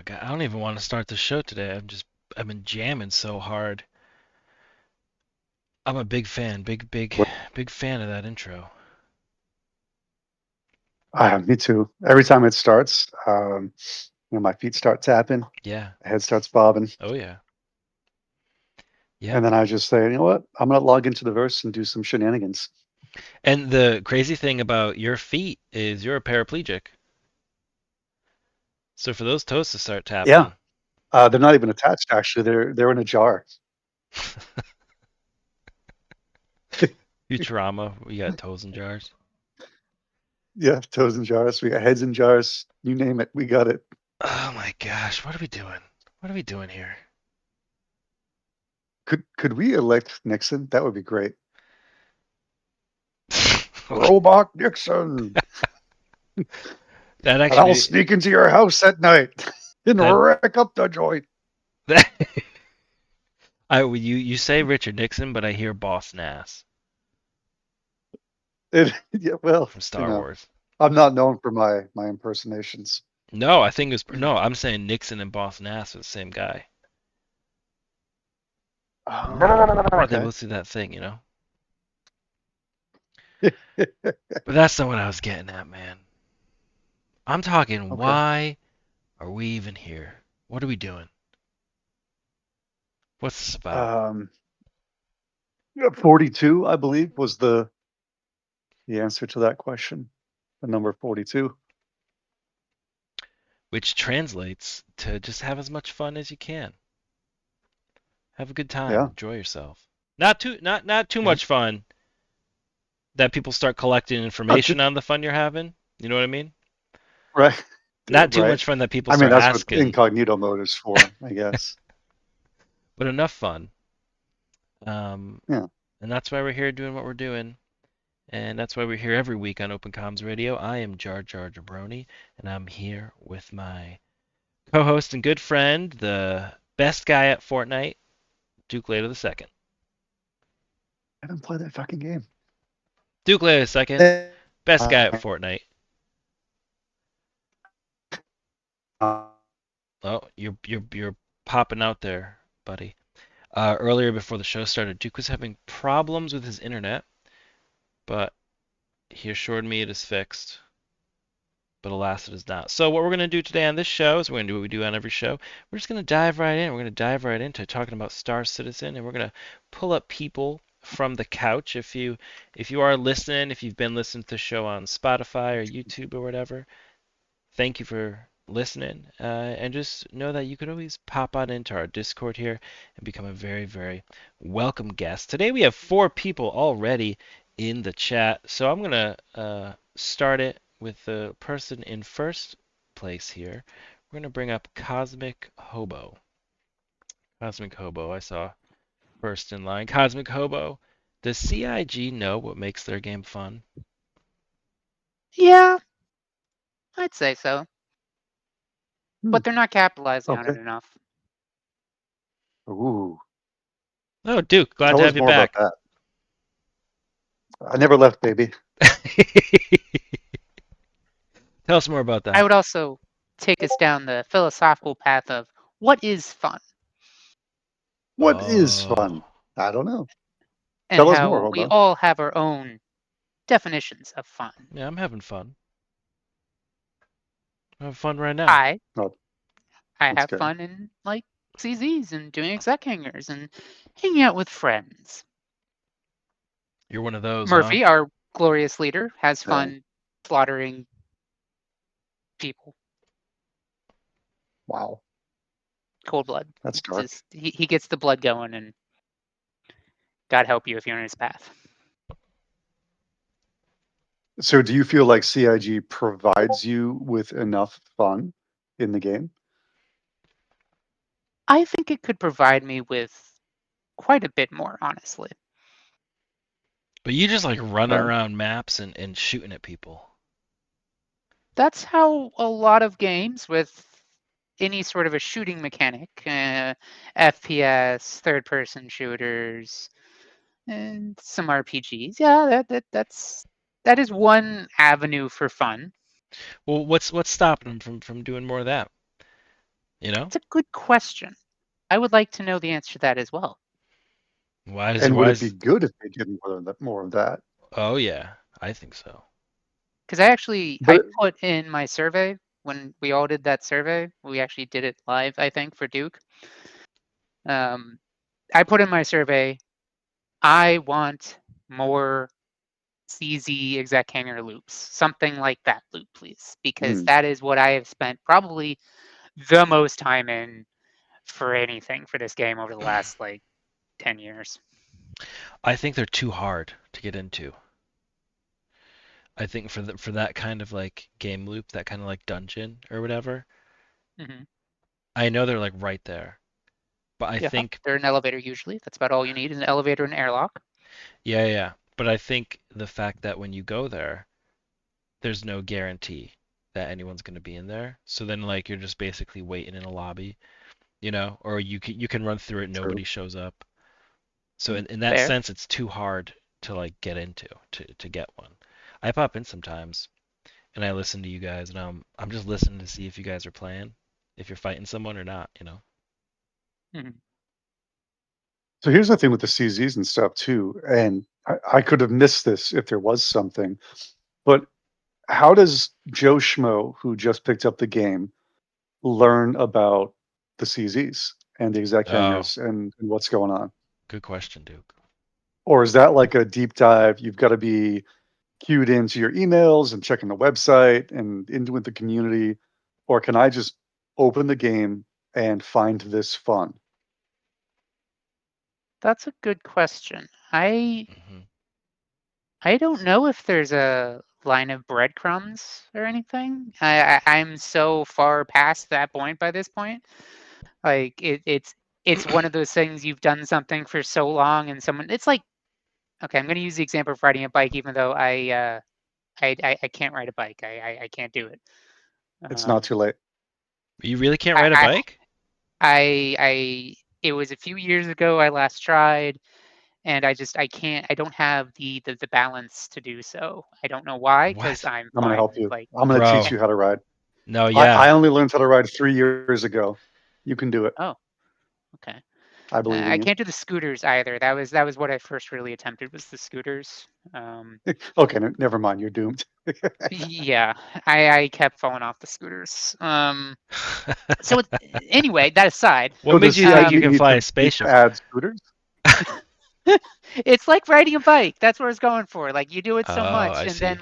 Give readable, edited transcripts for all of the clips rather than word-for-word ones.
God, I don't even want to start the show today. I've been jamming so hard. I'm a big fan, big fan of that intro. Me too. Every time it starts, my feet start tapping, Yeah. head starts bobbing, Oh yeah. Yep. and then I just say, you know what? I'm gonna log into the verse and do some shenanigans. And the crazy thing about your feet is you're a paraplegic. So for those toes to start Yeah, tapping, they're not even attached. Actually, they're in a jar. Futurama, we got toes in jars. Yeah, toes in jars. We got heads in jars. You name it, we got it. Oh my gosh, what are we doing? What are we doing here? Could we elect Nixon? That would be great. Okay. Robot Nixon, That and I'll actually sneak into your house at night and that wreck up the joint. that you say Richard Nixon, but I hear Boss Nass Yeah, well, from Star Wars. I'm not known for my impersonations. No, I think it's no. I'm saying Nixon and Boss Nass are the same guy. They Okay. both do that thing, you know. But that's not what I was getting at, man. I'm talking. Okay. Why are we even here? What are we doing? What's this about? Um, 42, I believe, was the answer to that question. The number 42. Which translates to just have as much fun as you can. Have a good time. Yeah. Enjoy yourself. Not too Yeah. much fun that people start collecting Just, information on the fun you're having. You know what I mean? right. Not too Right. much fun that people I mean, start that's what asking, incognito mode is for, I guess. but enough fun. Um, Yeah. and that's why we're here doing what we're doing. And that's why we're here every week on Open Comms Radio. I am Jar Jar Jabroni, and I'm here with my co-host and good friend, the best guy at Fortnite, Duke Later the Second. I didn't play that fucking game. Duke Later the Second, best guy at Fortnite. Oh, you're popping out there, buddy. Earlier before the show started, Duke was having problems with his internet, but he assured me it is fixed. But alas, it is not. So what we're going to do today on this show is we're going to do what we do on every show. We're just going to dive right in. We're going to dive right into talking about Star Citizen, and we're going to pull up people from the couch. If you are listening, if you've been listening to the show on Spotify or YouTube or whatever, thank you for listening. And just know that you could always pop on into our Discord here and become a very, very welcome guest. Today we have 4 people already in the chat, so I'm going to start it with the person in first place here. We're going to bring up Cosmic Hobo. Cosmic Hobo, I saw first in line. Cosmic Hobo, does CIG know what makes their game fun? Yeah, I'd say so. Hmm. But they're not capitalizing on Okay. it enough. Ooh. Oh, Duke, glad to Tell have us you more about back. that. I never left, baby. Tell us more about I that. would also take us down the philosophical path of what is fun What is Oh, fun? I don't know. and Tell us more, how we Hobo. all have our own definitions of fun. yeah, I'm having fun. I'm having fun right now. I Oh, I that's have good. fun in like CZs and doing exec hangers and hanging out with friends. You're one of those, huh? Murphy, our glorious leader, has Yeah. fun slaughtering people. Wow. Cold blood. That's dark. Just he gets the blood going and God help you if you're in his path. So do you feel like CIG provides you with enough fun in the game? I think it could provide me with quite a bit more, honestly. But you just like running Okay. around maps and shooting at people. That's how a lot of games with any sort of a shooting mechanic, FPS, third-person shooters, and some RPGs. Yeah, that is one avenue for fun. Well, what's stopping them from doing more of that? You know? It's a good question. I would like to know the answer to that as well. And would Why it be is good if they did more of that? Oh yeah, I think so. Because I But put in my survey when we all did that survey. We actually did it live, I think, for Duke. Um, I put in my survey. I want more CZ exec hanger loops, something like that loop, please, because hmm, that is what I have spent probably the most time in for anything for this game over the last like 10 years. I think they're too hard to get into. I think for that kind of like game loop, that kind of like dungeon or whatever, Hmm. I know they're like right there. But I Yeah, think they're an elevator usually. That's about all you need is an elevator and airlock. yeah, yeah. But I think the fact that when you go there, there's no guarantee that anyone's going to be in there. So then like you're just basically waiting in a lobby, or you can run through it, true. nobody shows up. So Mm, in that fair. sense, it's too hard to like get into to get one. I pop in sometimes and I listen to you guys, and I'm just listening to see if you guys are playing, if you're fighting someone or not. Hmm. So here's the thing with the CZs and stuff too, and I could have missed this if there was something, but how does Joe Schmo, who just picked up the game, learn about the CZs and the exec Oh, hangers and what's going on? good question, Duke. Or is that like a deep dive? You've got to be queued into your emails and checking the website and into with the community, or can I just open the game and find this fun? That's a good question. Hmm. I don't know if there's a line of breadcrumbs or anything. I'm so far past that point by this point. Like it's one of those things you've done something for so long and someone it's like okay, I'm gonna use the example of riding a bike even though I can't ride a bike. I can't do it. It's not too Um late. You really can't I ride a I bike? I it was a few years ago I last tried and I can't I don't have the balance to do so. I don't know why because What? I'm I'm going to fine help you. like I'm going to teach Bro. you how to ride. No, I yeah. only learned how to ride 3 years ago. You can do it. oh, okay. I believe in I you. can't do the scooters either. That was what I first really attempted was the scooters. Um, Okay, never mind. You're doomed. yeah, I kept falling off the scooters. So anyway, that aside, What So made does you think um, you CIG can fly a need to spaceship? add scooters? it's like riding a bike. That's what I was going for. Like you do it so Oh, much, I and see. then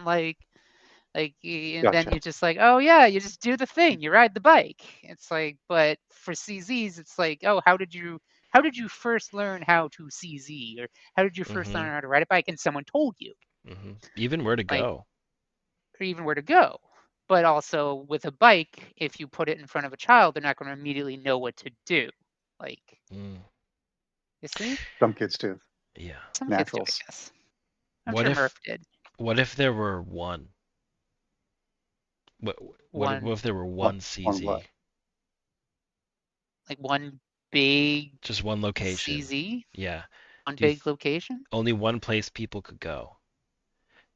and then Gotcha. you're just like, oh yeah, you just do the thing. You ride the bike. It's like, but for CZs, it's like, oh, how did you first learn how to CZ, or how did you first Hmm. learn how to ride a bike? And someone told you, Even where to like, go. or even where to go. But also with a bike, if you put it in front of a child, they're not going to immediately know what to do. Like, Mm, you see, Some kids do. yeah. some kids do, I Naturals. guess. I'm What sure if Murph did. what if there were one? What what One, if there were What one on what? CZ? like one big Just one location. CZ, Yeah. one Do you big location. only one place people could go?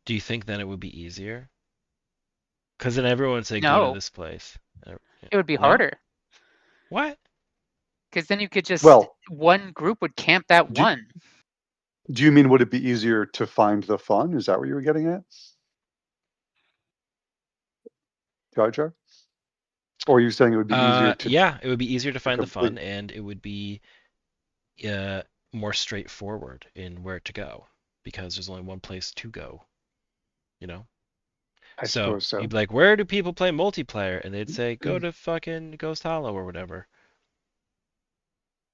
Do you think then it would be easier? Because then everyone would say go to No, this place. it would be No? harder What? because then you could just Well, one group would camp that do, one. do you mean would it be easier to find the fun? Is that what you were getting at, Jar Jar? Or are you saying it would be easier to Yeah, it would be easier to find the complete? fun, and it would be uh, more straightforward in where to go because there's only one place to go, you know? I So suppose you'd so. be like, where do people play multiplayer? And they'd say, go to fucking Ghost Hollow or whatever,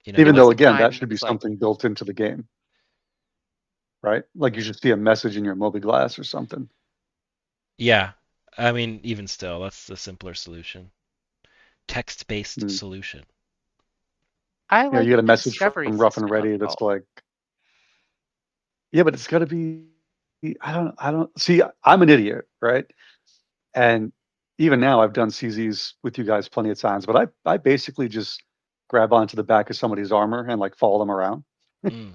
you It know? Even was though, a again, time that when it should be was like something built into the game, right? Like you should see a message in your Moby Glass or something. Yeah, I mean, even still, that's the simpler solution. Text-based Mm. solution. I You know, you like get a the message discovery from Rough and system of Ready it that's all. like, yeah, but it's got to be. I don't see. I'm an idiot, right? And even now, I've done CZs with you guys plenty of times, but I basically just grab onto the back of somebody's armor and like follow them around. Mm,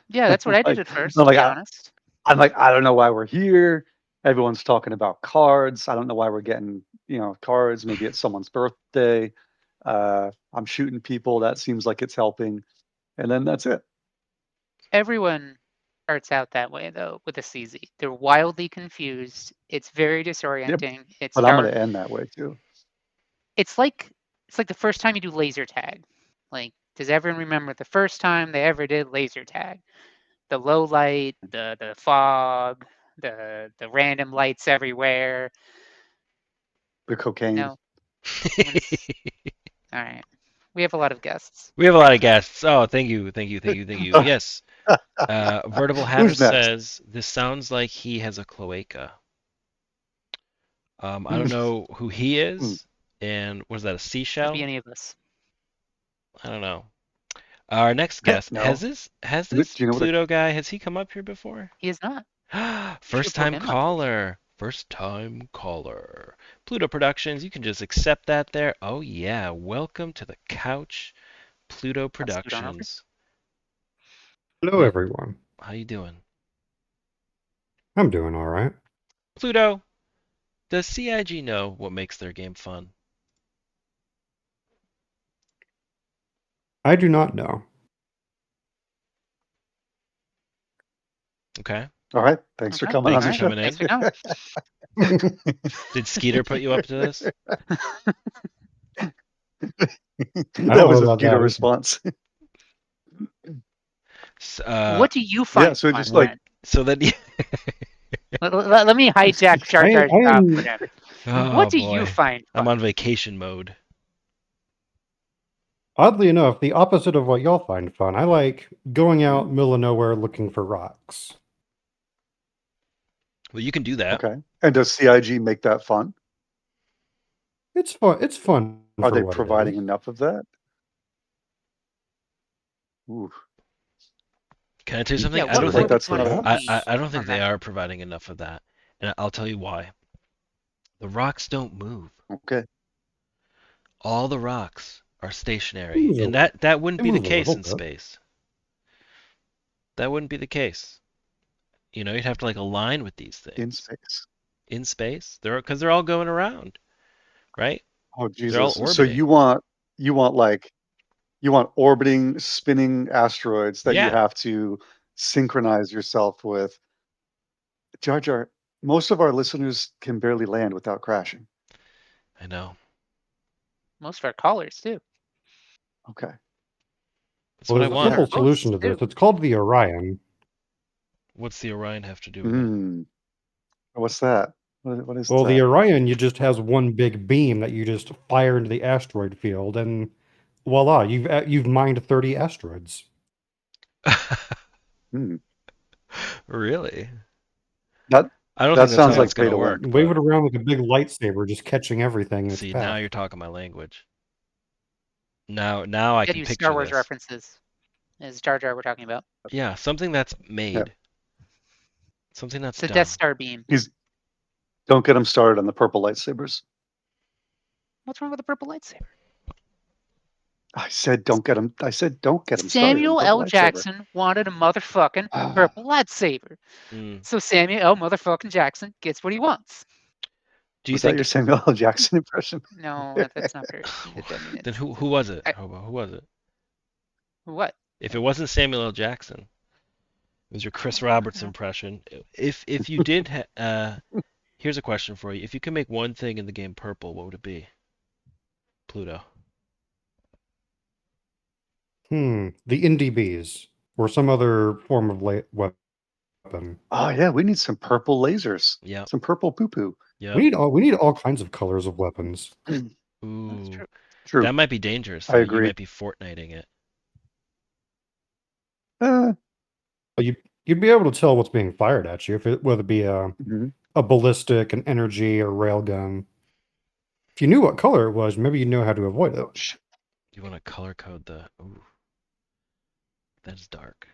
Yeah, that's what I did like at first, I'm to like be I, honest. I'm like I don't know why we're here. Everyone's talking about cards. I don't know why we're getting cards. Maybe it's someone's birthday. I'm shooting people. That seems like it's helping. And then that's it. Everyone starts out that way though with a CZ. They're wildly confused. It's very Yep. disorienting. It But I'm going start to end that way too. it's like the first time you do laser tag. Like, does everyone remember the first time they ever did laser tag? The low light, the fog, the random lights everywhere. The cocaine. No, I'm gonna. All right, we have a lot of guests. We have a lot of guests. Oh, thank you, thank you, thank you, thank you. Yes. Vertible Hatter Who's next? says this sounds like he has a cloaca. I don't know who he is, and was that a Could be seashell? any of us. I don't know. Our next guest No. has Do this you know what Pluto guy, has he come up here before? He is not. We should First pull time him up. caller. First time caller. Pluto Productions, you can just accept that there. Oh yeah, welcome to the couch, Pluto Let's scoot on over. Productions. Hello, Well, everyone. how you doing? I'm doing all right. Pluto, does CIG know what makes their game fun? I do not know. Okay. All right. Thanks for Okay. coming Thanks on All for the right. show. coming Thanks in. for coming. Did Skeeter put you up to this? I That don't know was a about Skeeter that. response. What do you Yeah. find So fun, just like, Brent? So then, Let me hijack Jar I, Jar's I job for am. him. What oh do you boy, find I'm fun? on vacation mode. Oddly enough, the opposite of what y'all find fun. I like going out mm, middle of nowhere looking for rocks. Well, you can do that. okay. And does CIG make that fun? It's fun. It's fun Are for they what it is. providing enough of that? Ooh, Can I tell you You Yeah, something? could I what don't feels say like more think would you that's want to the. I see perhaps. I don't think from they that? are providing enough of that, and I'll tell you why. The rocks don't move. Okay. All the rocks are They stationary, move and a, that wouldn't they be the move a case little in bit. space. That wouldn't be the case. You know, you'd have to like align with these In things space. in space. Because they're all going around, right? Oh They're all Jesus. So orbiting. you want like you want orbiting, spinning asteroids that you Yeah, have to synchronize yourself with. Jar Jar, most of our listeners can barely land without crashing. I know. Most of our callers too. Okay. That's Well, what I there's a And want. our simple hosts solution to this. too. It's called the Orion. What's the Orion have to do with it? Hmm. What's that? What is Well, the that? Orion, you just has one big beam that you just fire into the asteroid field, and voila, you've mined 30 asteroids. Hmm. Really? That I don't that think that's sounds how Yeah, it's like pay gonna to win. work, wave but it around like a big lightsaber, just catching everything in its see, now path. you're talking my language. Now I Get can you Star picture Wars this. references. Is Jar Jar we're talking about? Yeah, something that's Yeah. made, something that's It's a Death done. Star beam. He's don't get him started on the purple lightsabers. What's wrong with the purple lightsaber? I said don't get him started on the Samuel purple L. lightsaber. Jackson wanted a motherfucking Ah, purple lightsaber. Mm. So Samuel L. motherfucking Jackson gets what he wants. Do you was that your think? Samuel L. Jackson impression? No, that's not very good. I mean, Then it's who was it? I, Who was it? what? If it wasn't Samuel L. Jackson, it was your Chris Roberts impression. If you did, here's a question for you. If you could make one thing in the game purple, what would it be? Pluto. The NDBs or some other form of weapon. Oh yeah, we need some purple lasers. Yep. Some purple poo poo. Yep. We need all kinds of colors of weapons. That's Ooh, true. True. that might be dangerous I though. You agree. might be Fortniting it. Uh, You'd be able to tell what's being fired at you, whether it be mhm. a ballistic, an energy, or railgun. If you knew what color it was, maybe you'd know how to avoid it. Oh shit. You want to color code the? Ooh, that's dark.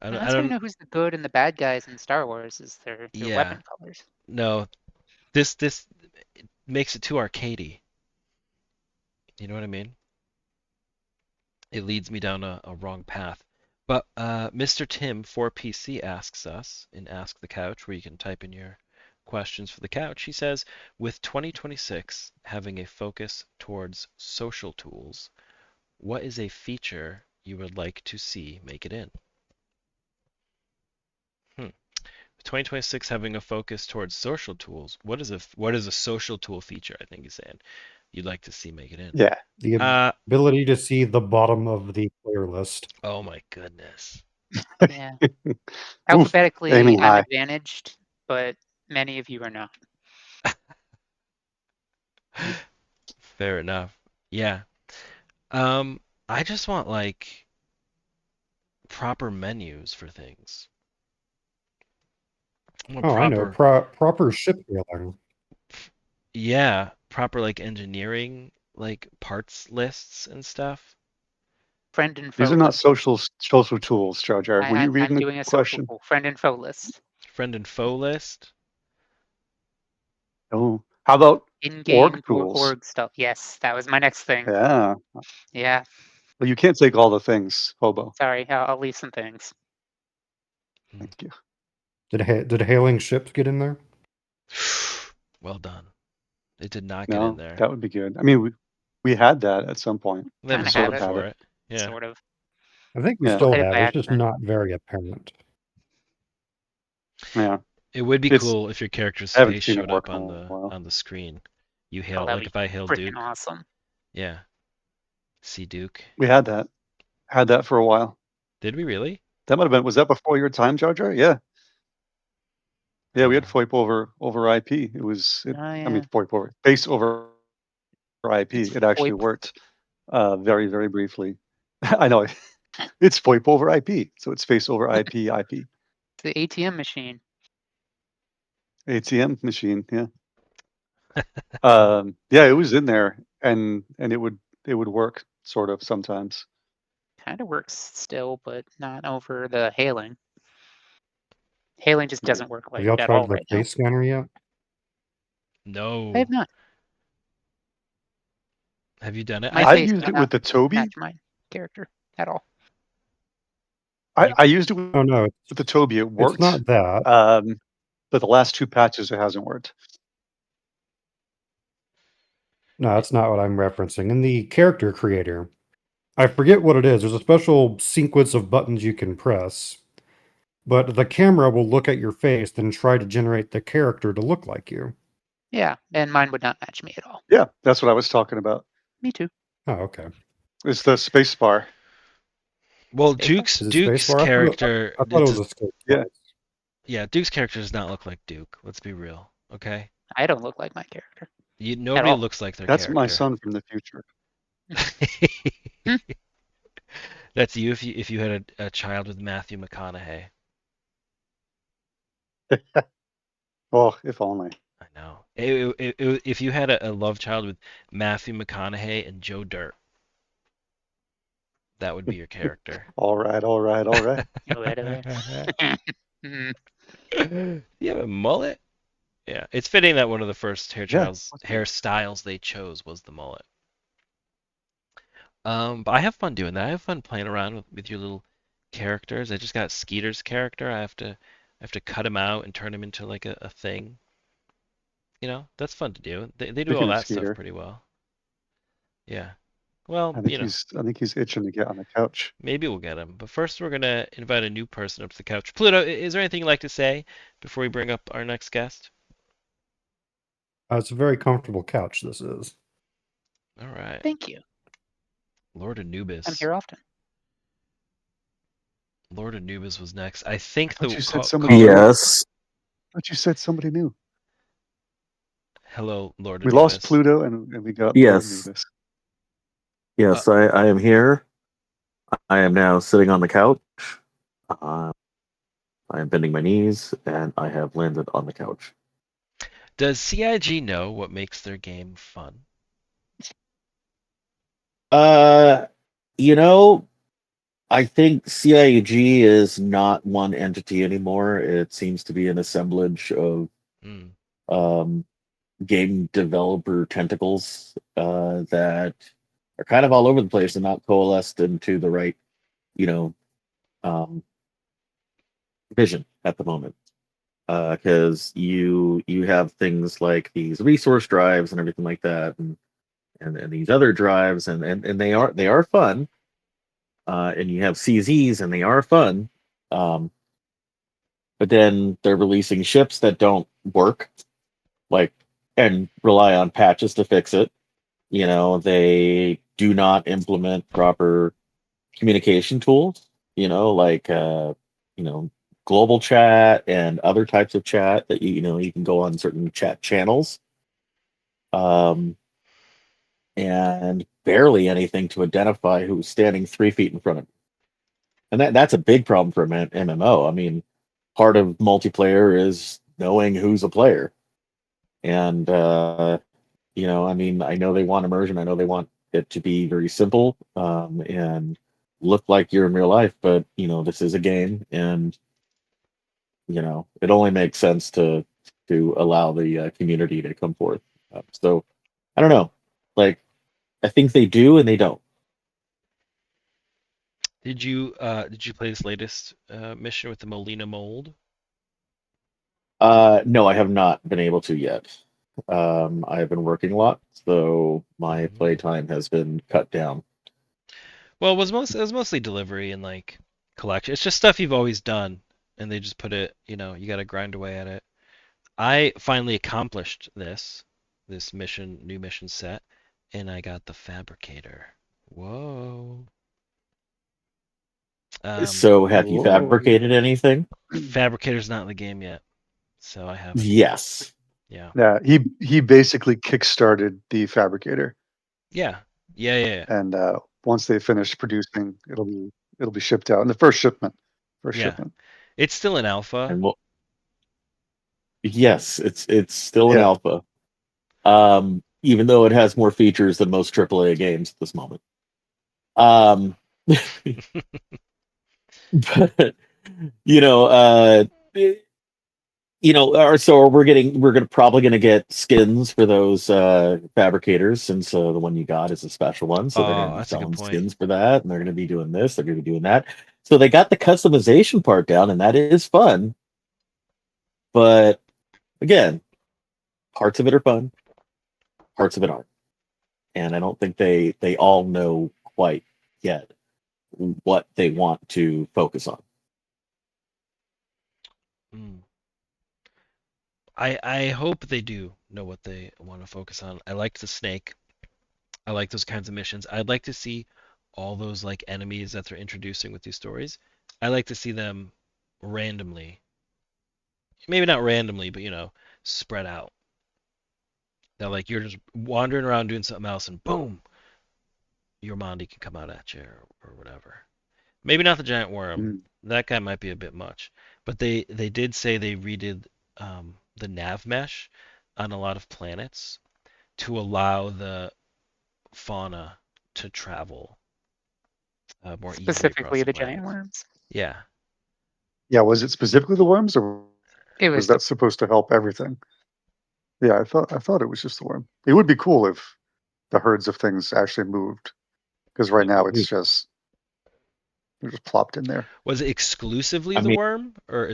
And I that's how you don't. know who's the good and the bad guys in Star Wars is their Yeah. weapon colors. No. This it makes it too arcadey. You know what I mean? It leads me down a wrong path. But Mr. Tim 4PC asks us in Ask the Couch, where you can type in your questions for the couch. He says, with 2026 having a focus towards social tools, what is a feature you would like to see make it in? 2026 having a focus towards social tools. What is a social tool feature? I think he's saying you'd like to see make it in. Yeah. The Uh, ability to see the bottom of the player list. oh my goodness. Yeah. Oof, Alphabetically, aiming I'm high. advantaged, but many of you are not. Fair enough. Yeah. I just want like proper menus for things. I want Oh, I know. proper, Proper ship hailing. yeah, proper like engineering, like parts lists and stuff. Friend and These foe are not list. social tools, Jar Jar. Were you I'm reading the doing a social question? tool. Friend and foe list. Friend and foe list. Oh, how about In-game org tools? org stuff. Yes, that was my next thing. Yeah. Yeah. Well, you can't take all the things, Hobo. Sorry, I'll leave some things. Thank you. Did hailing ships get in there? Well done. It did not get in No, there. that would be good. I mean, we had that at some point. They have a We Kind of sort have mod of it, had for it. it. Yeah. sort of. I think we Yeah. Still still hit it have. by It's just accident. not very apparent. Yeah. It would be It's cool if your character's I haven't face seen it showed up work in a while. on the screen. You Oh, hail that'd like be if I hail freaking Duke. awesome. Yeah. See Duke. We had that. Had that for a while. Did we really? That might have been. Was that before your time, Jar Jar? Yeah. Yeah, we had Oh. FOIP over IP. It was. Oh I yeah. mean, FOIP over base over IP. It's It actually VoIP. worked. Very very briefly. I know. It's FOIP over IP, so it's face over IP. IP. It's the ATM machine. ATM machine. Yeah. Yeah, it was in there, and it would work sort of sometimes. Kind of works still, but not over the hailing. Hailing just Right. doesn't work Have like y'all at tried all the right now. face scanner yet? I have No. not. Have you done it? My I I've face think used might it not with the Toby. match my character at all. you I used it Oh no, with the Toby. It it's worked. not that. But the last two patches, it hasn't worked. No, that's not what I'm referencing. In the character creator, I forget what it is. There's a special sequence of buttons you can press, but the camera will look at your face, then try to generate the character to look like you. Yeah, and mine would not match me at all. Yeah, that's what I was talking about. Me too. Oh, okay. It's the space bar. well, Spacebar? Is it Duke's spacebar? character I thought it was a space Yeah. bar. yeah, Duke's character does not look like Duke. Let's be real, okay? I don't look like my character at Nobody all. looks like their That's my character. son from the future. Hmm. That's you if you had a child with Matthew McConaughey. Oh, if only. I know. If you had a love child with Matthew McConaughey and Joe Dirt, that would be your character. All right, all right, all right. Mhm. You have a mullet? Yeah, it's fitting that one of the first Yeah. What's that? hairstyles they chose was the mullet. But I have fun doing that. I have fun playing around with your little characters. I just got Skeeter's character. I have to cut him out and turn him into like a thing. You know, that's fun to do. They do all Speaking of that stuff Skeeter, pretty well. Yeah. Well, I think he's itching to get on the couch. maybe we'll get him. But first, we're gonna invite a new person up to the couch. Pluto, is there anything you'd like to say before we bring up our next guest? It's a very comfortable couch, this is. All right, Thank you. Lord Anubis. I'm here often. Lord Anubis was next. I think But the you said call, somebody caller. new. Yes. But you said somebody new. Hello, Lord We lost Anubis. Pluto and we got Lord Yes. Anubis. Yes, I am here. I am now sitting on the couch. I am bending my knees, and I have landed on the couch. Does CIG know what makes their game fun? Uh, you know, I think CIG is not one entity anymore. It seems to be an assemblage of Hmm. game developer tentacles that are kind of all over the place and not coalesced into the right, you know, um, vision at the moment. because you have things like these resource drives and everything like that, and these other drives, and they are fun. And you have CZs, and they are fun. Um, but then they're releasing ships that don't work, like, and rely on patches to fix it. They do not implement proper communication tools, like global chat and other types of chat that you can go on certain chat channels. And barely anything to identify who's standing 3 feet in front of you. And that's a big problem for an MMO. I mean, part of multiplayer is knowing who's a player. And I mean, I know they want immersion. I know they want it to be very simple, and look like you're in real life, but this is a game, and it only makes sense to allow the community to come forth. So I don't know. Like, I think they do and they don't. Did you play this latest mission with the Molina mold? No, I have not been able to yet. I have been working a lot, so my playtime has been cut down. Well, it was mostly delivery and like collection. It's just stuff you've always done, and they just put it. You got to grind away at it. I finally accomplished this new mission set, and I got the fabricator. Whoa. So, have you Whoa. fabricated anything? Fabricator's not in the game yet, so I haven't. Yes. Yeah. Yeah, he basically kickstarted the fabricator, Yeah. Yeah. and once they finish producing, it'll be shipped out in the first shipment. Yeah. It's still in alpha. And yes, it's still an Yeah. alpha. Even though it has more features than most AAA games at this moment. But so we're probably gonna get skins for those fabricators, since the one you got is a special one. So they're gonna Oh, be that's a good selling point. skins for that, and they're gonna be doing this, they're gonna be doing that. So they got the customization part down, and that is fun. But again, parts of it are fun, parts of it aren't. And I don't think they all know quite yet what they want to focus on. I hope they do know what they want to focus on. I liked the snake. I like those kinds of missions. I'd like to see all those like enemies that they're introducing with these stories. I like to see them randomly. Maybe not randomly, but spread out. That like you're just wandering around doing something else and boom, your Mondi can come out at you or whatever. Maybe not the giant worm. That guy might be a bit much. But they did say they redid the nav mesh on a lot of planets to allow the fauna to travel more easily across Specifically the the giant planets. worms. Yeah. Yeah, was it specifically the worms, or It was was that supposed to help everything? Yeah, I thought it was just the worm. It would be cool if the herds of things actually moved, because right now it's just they're just plopped in there. Was it exclusively the worm or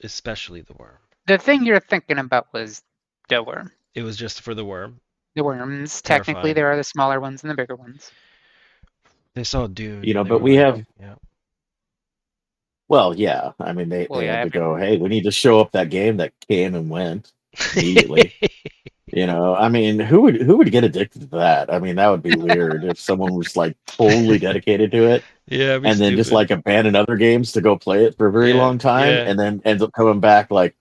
especially the worm? the thing you're thinking about was the worm. It was just for the worm. The worms. Terrifying. Technically, there are the smaller ones and the bigger ones. They saw Dune. You know, they but were we like, have. Yeah. Well, yeah. I mean, they had to go, hey, we need to show up that game that came and went immediately. I mean, who would get addicted to that? I mean, that would be weird if someone was like totally dedicated to it. Yeah, and then just like abandon other games to go play it for a very long time, and then ends up coming back like,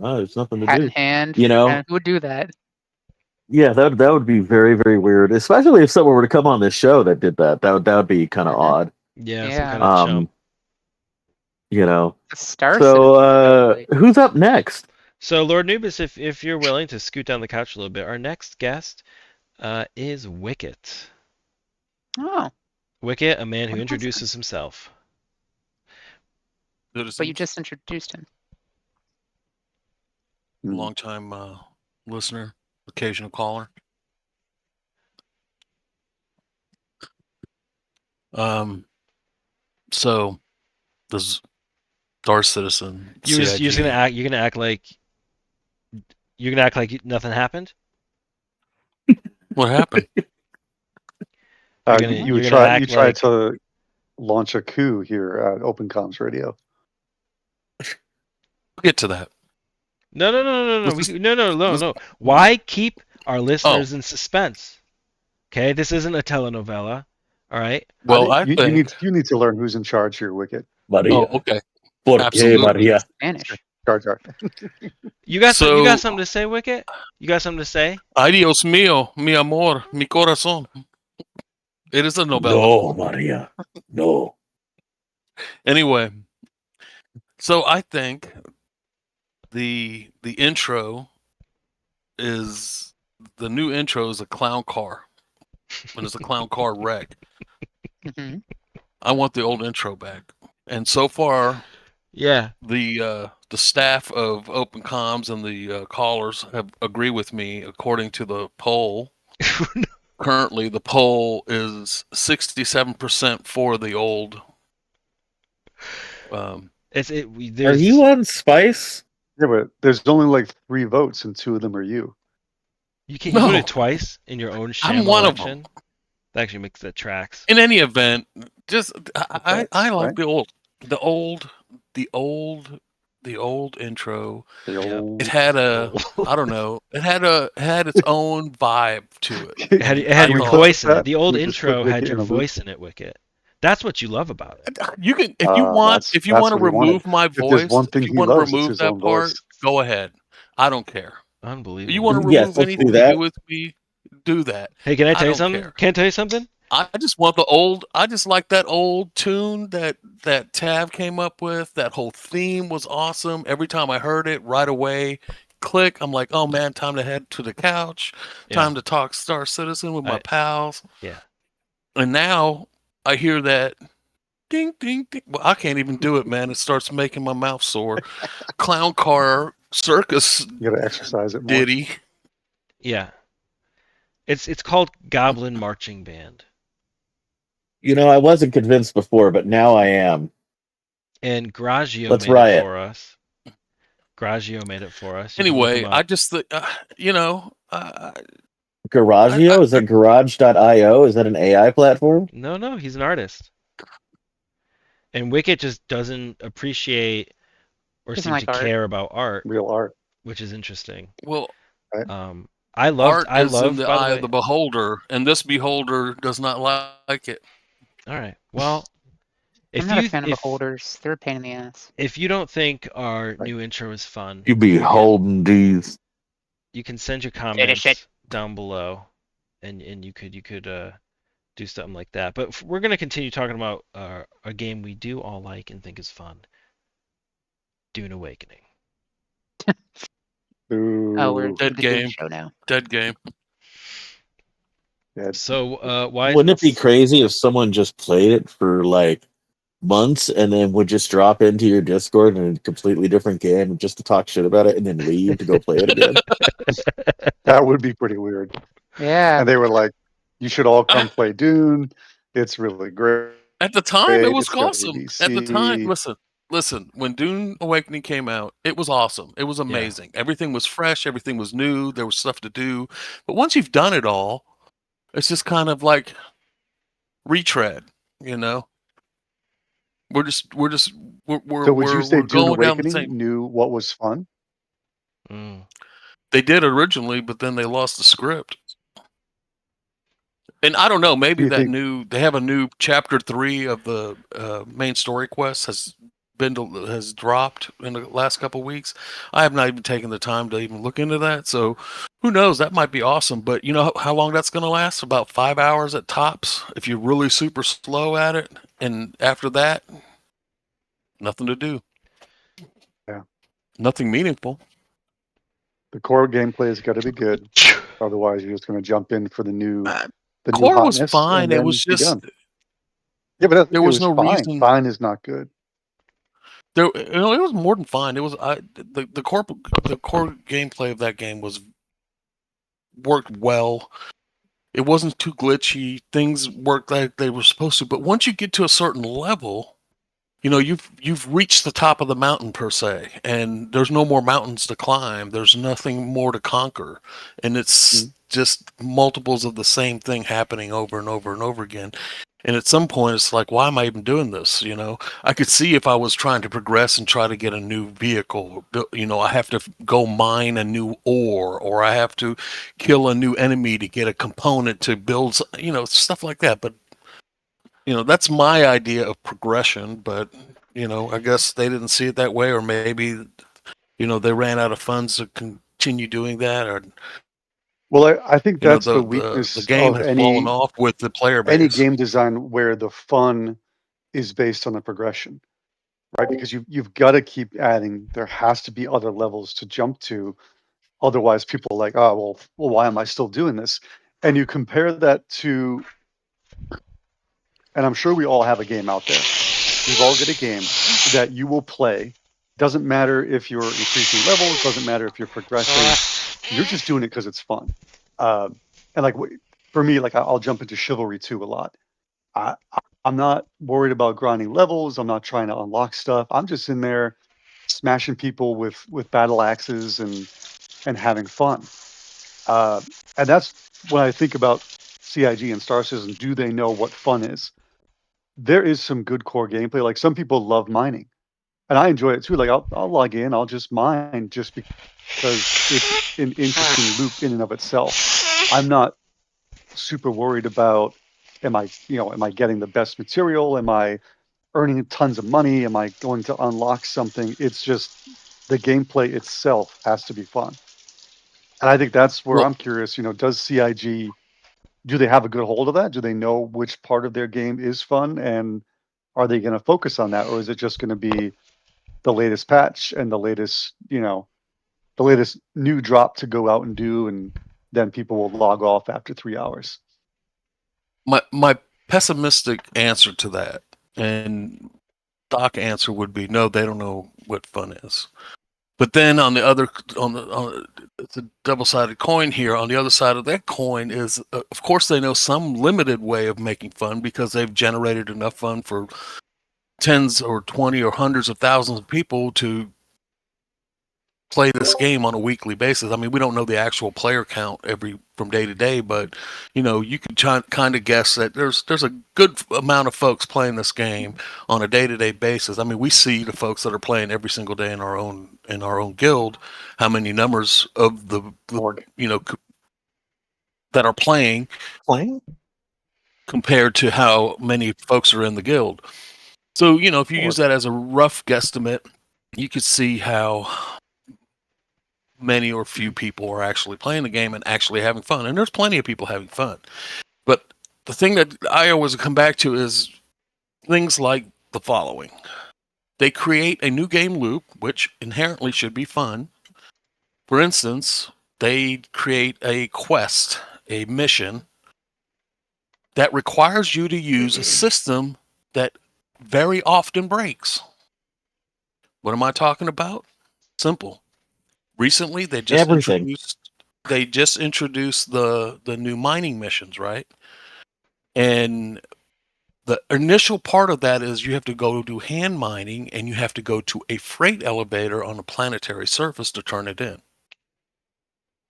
oh, there's nothing to Hat do. in hand. Who would do that? Yeah, that would be very, very weird, especially if someone were to come on this show that did that. That would be kind of odd. Yeah, some kind of chump. So who's up next? So Lord Nubis, if you're willing to scoot down the couch a little bit, our next guest is Wicket. Oh. Wicket, a man who introduces himself. But you just introduced him. Long-time listener, occasional caller. So this Star Citizen, You're just CIG. gonna act. You're gonna act like nothing happened. What happened? You're gonna You you're gonna you act tried like to launch a coup here at Open Comms Radio. We'll get to that. no. Let's just- No. Why keep our listeners in suspense? Okay, this isn't a telenovela. All right. Well, I think. you need to learn who's in charge here, Wicket. Maria. Oh, okay. Por qué, Absolutely. Maria? Spanish. Jar Jar. You got So- something to say, Wicket? You got something to say? Ay, Dios mío, mi amor, mi corazón. It is a novella. No, Maria. No. Anyway, so I think the intro is the new intro is a clown car. When it's a clown car wreck. Mhm. I want the old intro back. And so far, Yeah. the staff of Open Comms and the callers have agree with me. According to the poll, currently the poll is 67% for the old. Are There's you on Spice? Yeah, but there's only like 3 votes, and 2 of them are you. you can No. you voted twice in your own sham I'm one of election. them. That actually makes that tracks. In any event, just I like right? the old intro. The Yep. old- It had I don't know. It had its own vibe to it. It had I your thought voice in that- it. The old we just intro put had Wicket your in a loop. voice in it, Wicket. That's what you love about it. You can if you want that's to what he remove wanted. my there's voice, one thing if you he want to loves, it's remove his that own part, voice. go ahead. I don't care. Unbelievable. You want to Yes, remove let's anything do to that. do with me, do that. Hey, can I I tell you don't something? care. Can I tell you something? I just want the old. I just like that old tune that Tav came up with. That whole theme was awesome. Every time I heard it, right away, click. I'm like, oh man, time to head to the couch. Time to talk Star Citizen with my pals. Yeah. And now I hear that ding ding ding. Well, I can't even do it, man. It starts making my mouth sore. Clown car circus You got to exercise it more. ditty. Yeah. It's called Goblin Marching Band. You know, I wasn't convinced before, but now I am. And Graggio Let's made riot. it for us. Graggio made it for us. You can look Anyway, him I up. just Garagio? Is that garage.io? Is that an AI platform? No, he's an artist. And Wicket just doesn't appreciate or Doesn't seem like to art. care about art, Real art. which is interesting. well, I art love is in the by eye the of the way. beholder, and this beholder does not like it. All right. Well, I'm if not a you fan of if, beholders. They're a pain in the ass. if you don't think our Right. new intro is fun, You beholden these. you can send your Finish comments it. down below, and you could do something like that. But we're gonna continue talking about a game we do all like and think is fun, Dune Awakening. Oh, we're Ooh, into Dead the Doom game. show now. Dead game. yeah. So why Wouldn't it isn't be crazy if someone just played it for like months and then would just drop into your Discord in a completely different game just to talk shit about it and then leave to go play it again? That would be pretty weird. Yeah. And they were like, "You should all come play Dune. It's really great. At the time, it was It's got awesome. At the time, ABC." listen. When Dune Awakening came out, it was awesome. It was amazing. Everything was fresh. Everything was new. There was stuff to do. But once you've done it all, it's just kind of like retread. You know, we're So would you say we're Dune going down the Awakening same. knew what was fun? They did originally, but then they lost the script. And I don't know. Do Maybe you think? they have a new chapter 3 of the main story quest has dropped in the last couple of weeks. I have not even taken the time to even look into that. So who knows? That might be awesome. But you know how long that's going to last? About 5 hours at tops. If you're really super slow at it, and after that, nothing to do. Yeah. Nothing meaningful. The core gameplay has got to be good. Otherwise, you're just going to jump in for the new Core was hotness fine. and It then was be just done. Yeah, but there it was was no fine. reason. Fine is not good. There, it was more than fine. It was the core gameplay of that game worked well. It wasn't too glitchy. Things worked like they were supposed to. But once you get to a certain level, you've reached the top of the mountain per se, and there's no more mountains to climb. There's nothing more to conquer, and it's just multiples of the same thing happening over and over and over again. And at some point, it's like, why am I even doing this? I could see if I was trying to progress and try to get a new vehicle. I have to go mine a new ore, or I have to kill a new enemy to get a component to build, stuff like that. But that's my idea of progression, but I guess they didn't see it that way, or maybe they ran out of funds to continue doing that, or Well, I think that's the the weakness game of has fallen off with the player any base. game design where the fun is based on the progression, right? Because you've got to keep adding. There has to be other levels to jump to. Otherwise, people are like, oh, well, why am I still doing this? And you compare that to, and I'm sure we all have a game out there. We've all got a game that you will play. Doesn't matter if you're increasing levels. Doesn't matter if you're progressing. You're just doing it because it's fun. And like for me, like I'll jump into Chivalry 2 a lot. I'm not worried about grinding levels. I'm not trying to unlock stuff. I'm just in there smashing people with battle axes and having fun. And that's when I think about CIG and Star Citizen. Do they know what fun is? There is some good core gameplay. Like some people love mining, and I enjoy it too. Like I'll log in, I'll just mine just because it's an interesting loop in and of itself. I'm not super worried about am I getting the best material? Am I earning tons of money? Am I going to unlock something? It's just the gameplay itself has to be fun. And I think that's where Well, I'm curious, does CIG, do they have a good hold of that? Do they know which part of their game is fun? And are they going to focus on that? Or is it just going to be the latest patch and the latest new drop to go out and do, and then people will log off after 3 hours? my pessimistic answer to that, and stock answer, would be no, they don't know what fun is. But then on it's a double-sided coin here. On the other side of that coin is, of course, they know some limited way of making fun because they've generated enough fun for tens or 20 or hundreds of thousands of people to play this game on a weekly basis. I mean, we don't know the actual player count from day to day, but you can kind of guess that there's a good amount of folks playing this game on a day-to-day basis. I mean, we see the folks that are playing every single day in our own guild, how many numbers of the that are playing compared to how many folks are in the guild. So, if you use that as a rough guesstimate, you could see how many or few people are actually playing the game and actually having fun. And there's plenty of people having fun. But the thing that I always come back to is things like the following. They create a new game loop, which inherently should be fun. For instance, they create a quest, a mission, that requires you to use a system that very often breaks. What am I talking about? Simple. Recently, they just introduced the new mining missions, right? And the initial part of that is you have to go do hand mining, and you have to go to a freight elevator on a planetary surface to turn it in.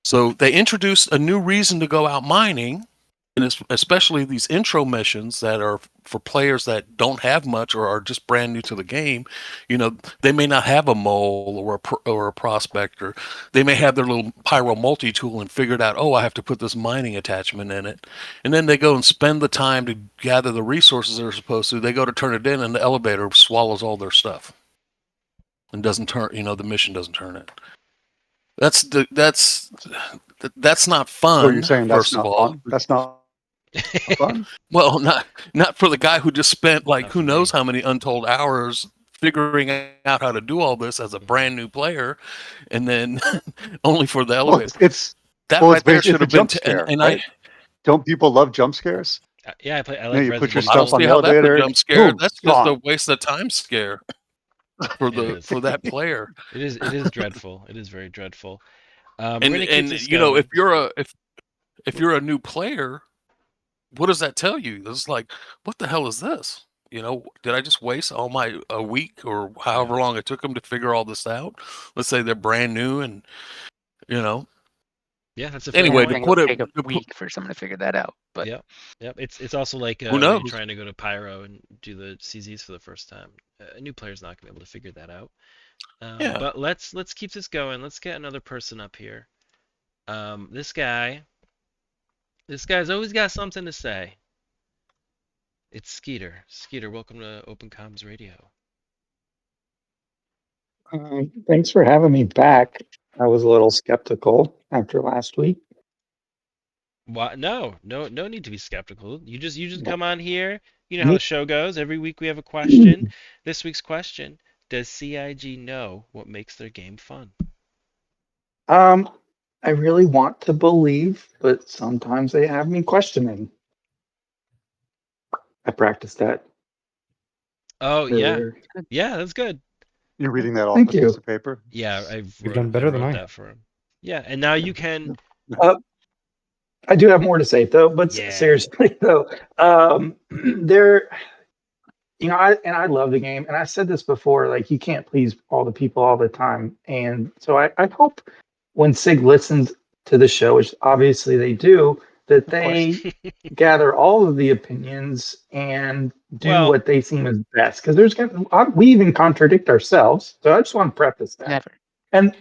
So they introduced a new reason to go out mining, and especially these intro missions that are for players that don't have much or are just brand new to the game. They may not have a mole or a prospector. They may have their little pyro multi-tool and figured out, I have to put this mining attachment in it. And then they go and spend the time to gather the resources they're supposed to. They go to turn it in, and the elevator swallows all their stuff and doesn't turn, the mission doesn't turn it. That's not fun. So you're saying that's first not of all. fun? That's not fun? Well, not for the guy who just spent Not who for knows me. how many untold hours figuring out how to do all this as a brand new player, and then only for the Well, elevator. it's That right there it's should a have been. jump scare, And right? Don't people love jump scares? Yeah, I like You put your Resident I don't stuff on Evil. see the how that's a elevator, jump scare. boom, That's just a gone. waste of time scare for It is. that player. It is dreadful. It is very dreadful. We're And gonna keep this if going. you're a new player, what does that tell you? It's like, what the hell is this? did I just waste all a week or however long it took them to figure all this out? Let's say they're brand new and, Yeah, that's a fair anyway, I to think point. put it'll it, take a week for someone to figure that out. But Yep. It's also like who when you're knows? trying to go to Pyro and do the CZs for the first time. A new player's not gonna be able to figure that out. Yeah. But let's keep this going. Let's get another person up here. This guy's always got something to say. It's Skeeter. Skeeter, welcome to Open Comms Radio. Thanks for having me back. I was a little skeptical after last week. What? No need to be skeptical. You just come on here. You know how Me, the show goes. Every week we have a question. This week's question: does CIG know what makes their game fun? I really want to believe, but sometimes they have me questioning. I practiced that Oh yeah, earlier. that's good. You're reading that off a Thank piece you. of paper. Yeah, You've done better than I that have. for him. Yeah, and now you can. Uh, I do have more to say though, but Yeah. seriously though, there, I love the game, and I said this before, like you can't please all the people all the time, and so I hope when SIG listens to the show, which obviously they do, that Of course. they gather all of the opinions and do Well, what they seem is best. Because we even contradict ourselves. So I just want to preface that. never. And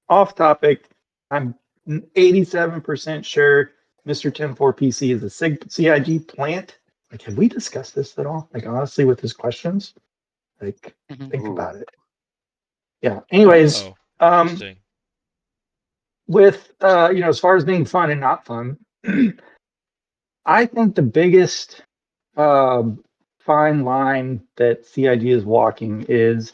off topic, I'm 87% sure Mr. 104PC is a CIG plant. Like, have we discussed this at all? Like, honestly, with his questions, like, Mhm. think Ooh. about it. Yeah. Anyways, oh, um, interesting. with as far as being fun and not fun, I think the biggest fine line that CIG is walking is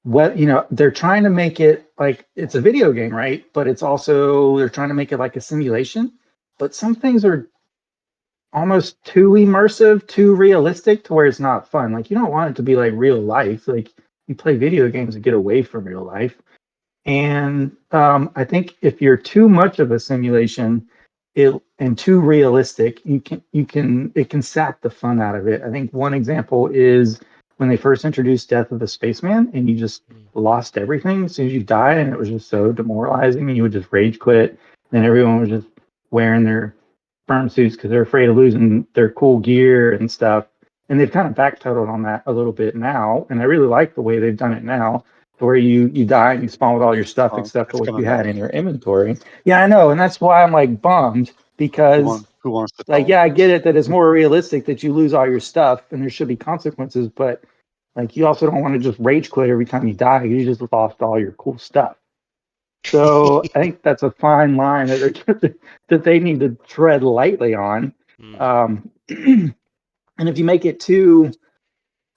what they're trying to make it like it's a video game, right? But it's also they're trying to make it like a simulation. But some things are almost too immersive, too realistic to where it's not fun. Like you don't want it to be like real life. Like you play video games to get away from real life. And I think if you're too much of a simulation, and too realistic, it can sap the fun out of it. I think one example is when they first introduced Death of the Spaceman, and you just lost everything as soon as you died, and it was just so demoralizing. And you would just rage quit, and everyone was just wearing their burn suits because they're afraid of losing their cool gear and stuff. And they've kind of backpedaled on that a little bit now, and I really like the way they've done it now where you die and you spawn with all your stuff except for It's what coming you had back. in your inventory. Yeah, I know, and that's why I'm like bummed because Who wants to like talk? yeah, I get it that it's more realistic that you lose all your stuff and there should be consequences, but like you also don't want to just rage quit every time you die. You just lost all your cool stuff. So I think that's a fine line that they need to tread lightly on. And if you make it too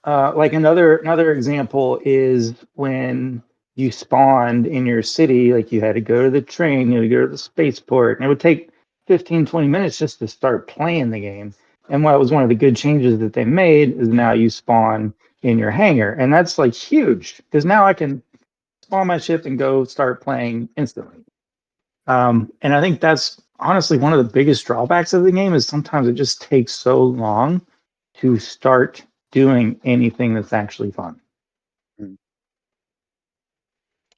like another example is when you spawned in your city, like you had to go to the train, you had to go to the spaceport, and it would take 15, 20 minutes just to start playing the game. And what was one of the good changes that they made is now you spawn in your hangar. And that's like huge because now I can spawn my ship and go start playing instantly. And I think that's honestly one of the biggest drawbacks of the game is sometimes it just takes so long to start doing anything that's actually fun.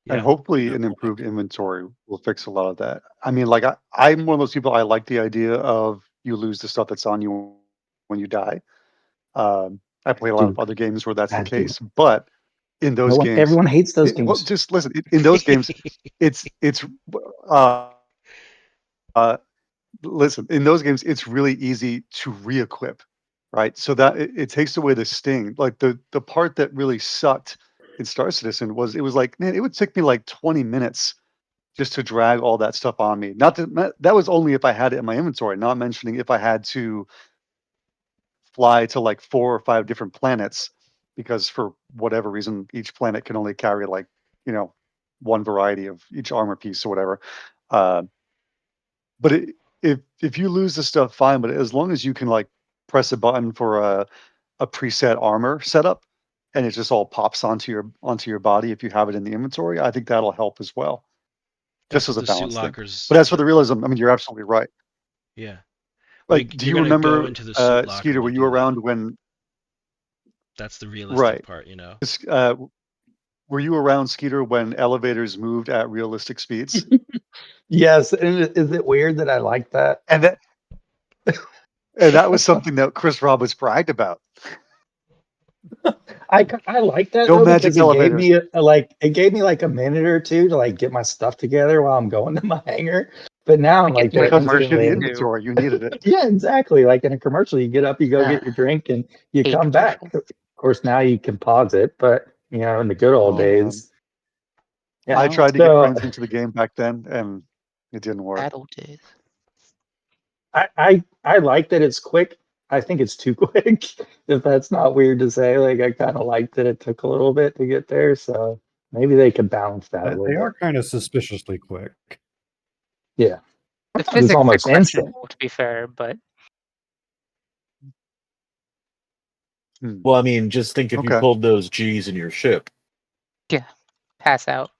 And Yeah. hopefully Good an point. improved inventory will fix a lot of that. I mean, like I'm one of those people, I like the idea of you lose the stuff that's on you when you die. I play a lot of Dude, other games where that's the bad dude. case, but in those games, Everyone hates those well, games. just listen. In those games, it's uh, uh, listen. In those games, it's really easy to re-equip, right? So that it takes away the sting. Like the part that really sucked in Star Citizen was it was like, man, it would take me like 20 minutes just to drag all that stuff on me. That was only if I had it in my inventory, not mentioning if I had to fly to like 4 or 5 different planets because for whatever reason each planet can only carry like, you know, one variety of each armor piece or whatever. Uh, but if you lose the stuff, fine. But as long as you can like press a button for a preset armor setup, and it just all pops onto your body if you have it in the inventory, I think that'll help as well, That's just what as a the suit balance thing. lockers. But as for the realism, I mean, you're absolutely right. Yeah. Well, Like, do you're you gonna go remember, into the suit locker Skeeter? to Were you do that. around when? That's the realistic Right. part, you know. Were you around, Skeeter, when elevators moved at realistic speeds? Yes, and is it weird that I like that? And that was something that Chris Roberts bragged about. I like that No though magic because it gave elevators. me like a minute or two to like get my stuff together while I'm going to my hangar. But now I'm Like like in a there Because of the commercial instantly. shitty And too. inventory, you needed it. yeah, exactly. Like in a commercial, you get up, you go Ugh, get your drink, and you hate come back. commercials. Of course, now you can pause it, but in the good old Oh man. days, yeah. I No, tried to get So friends into the game back then, and it didn't work. battle days. I like that it's quick. I think it's too quick. If that's not weird to say, like I kind of like that it took a little bit to get there. So maybe they could balance that a little They bit. are kind of suspiciously quick. Yeah, The sometimes it's physics are almost instant. questionable, to be fair, but Hmm. Well, I mean, just think if you Okay. pulled those G's in your ship. yeah, pass out.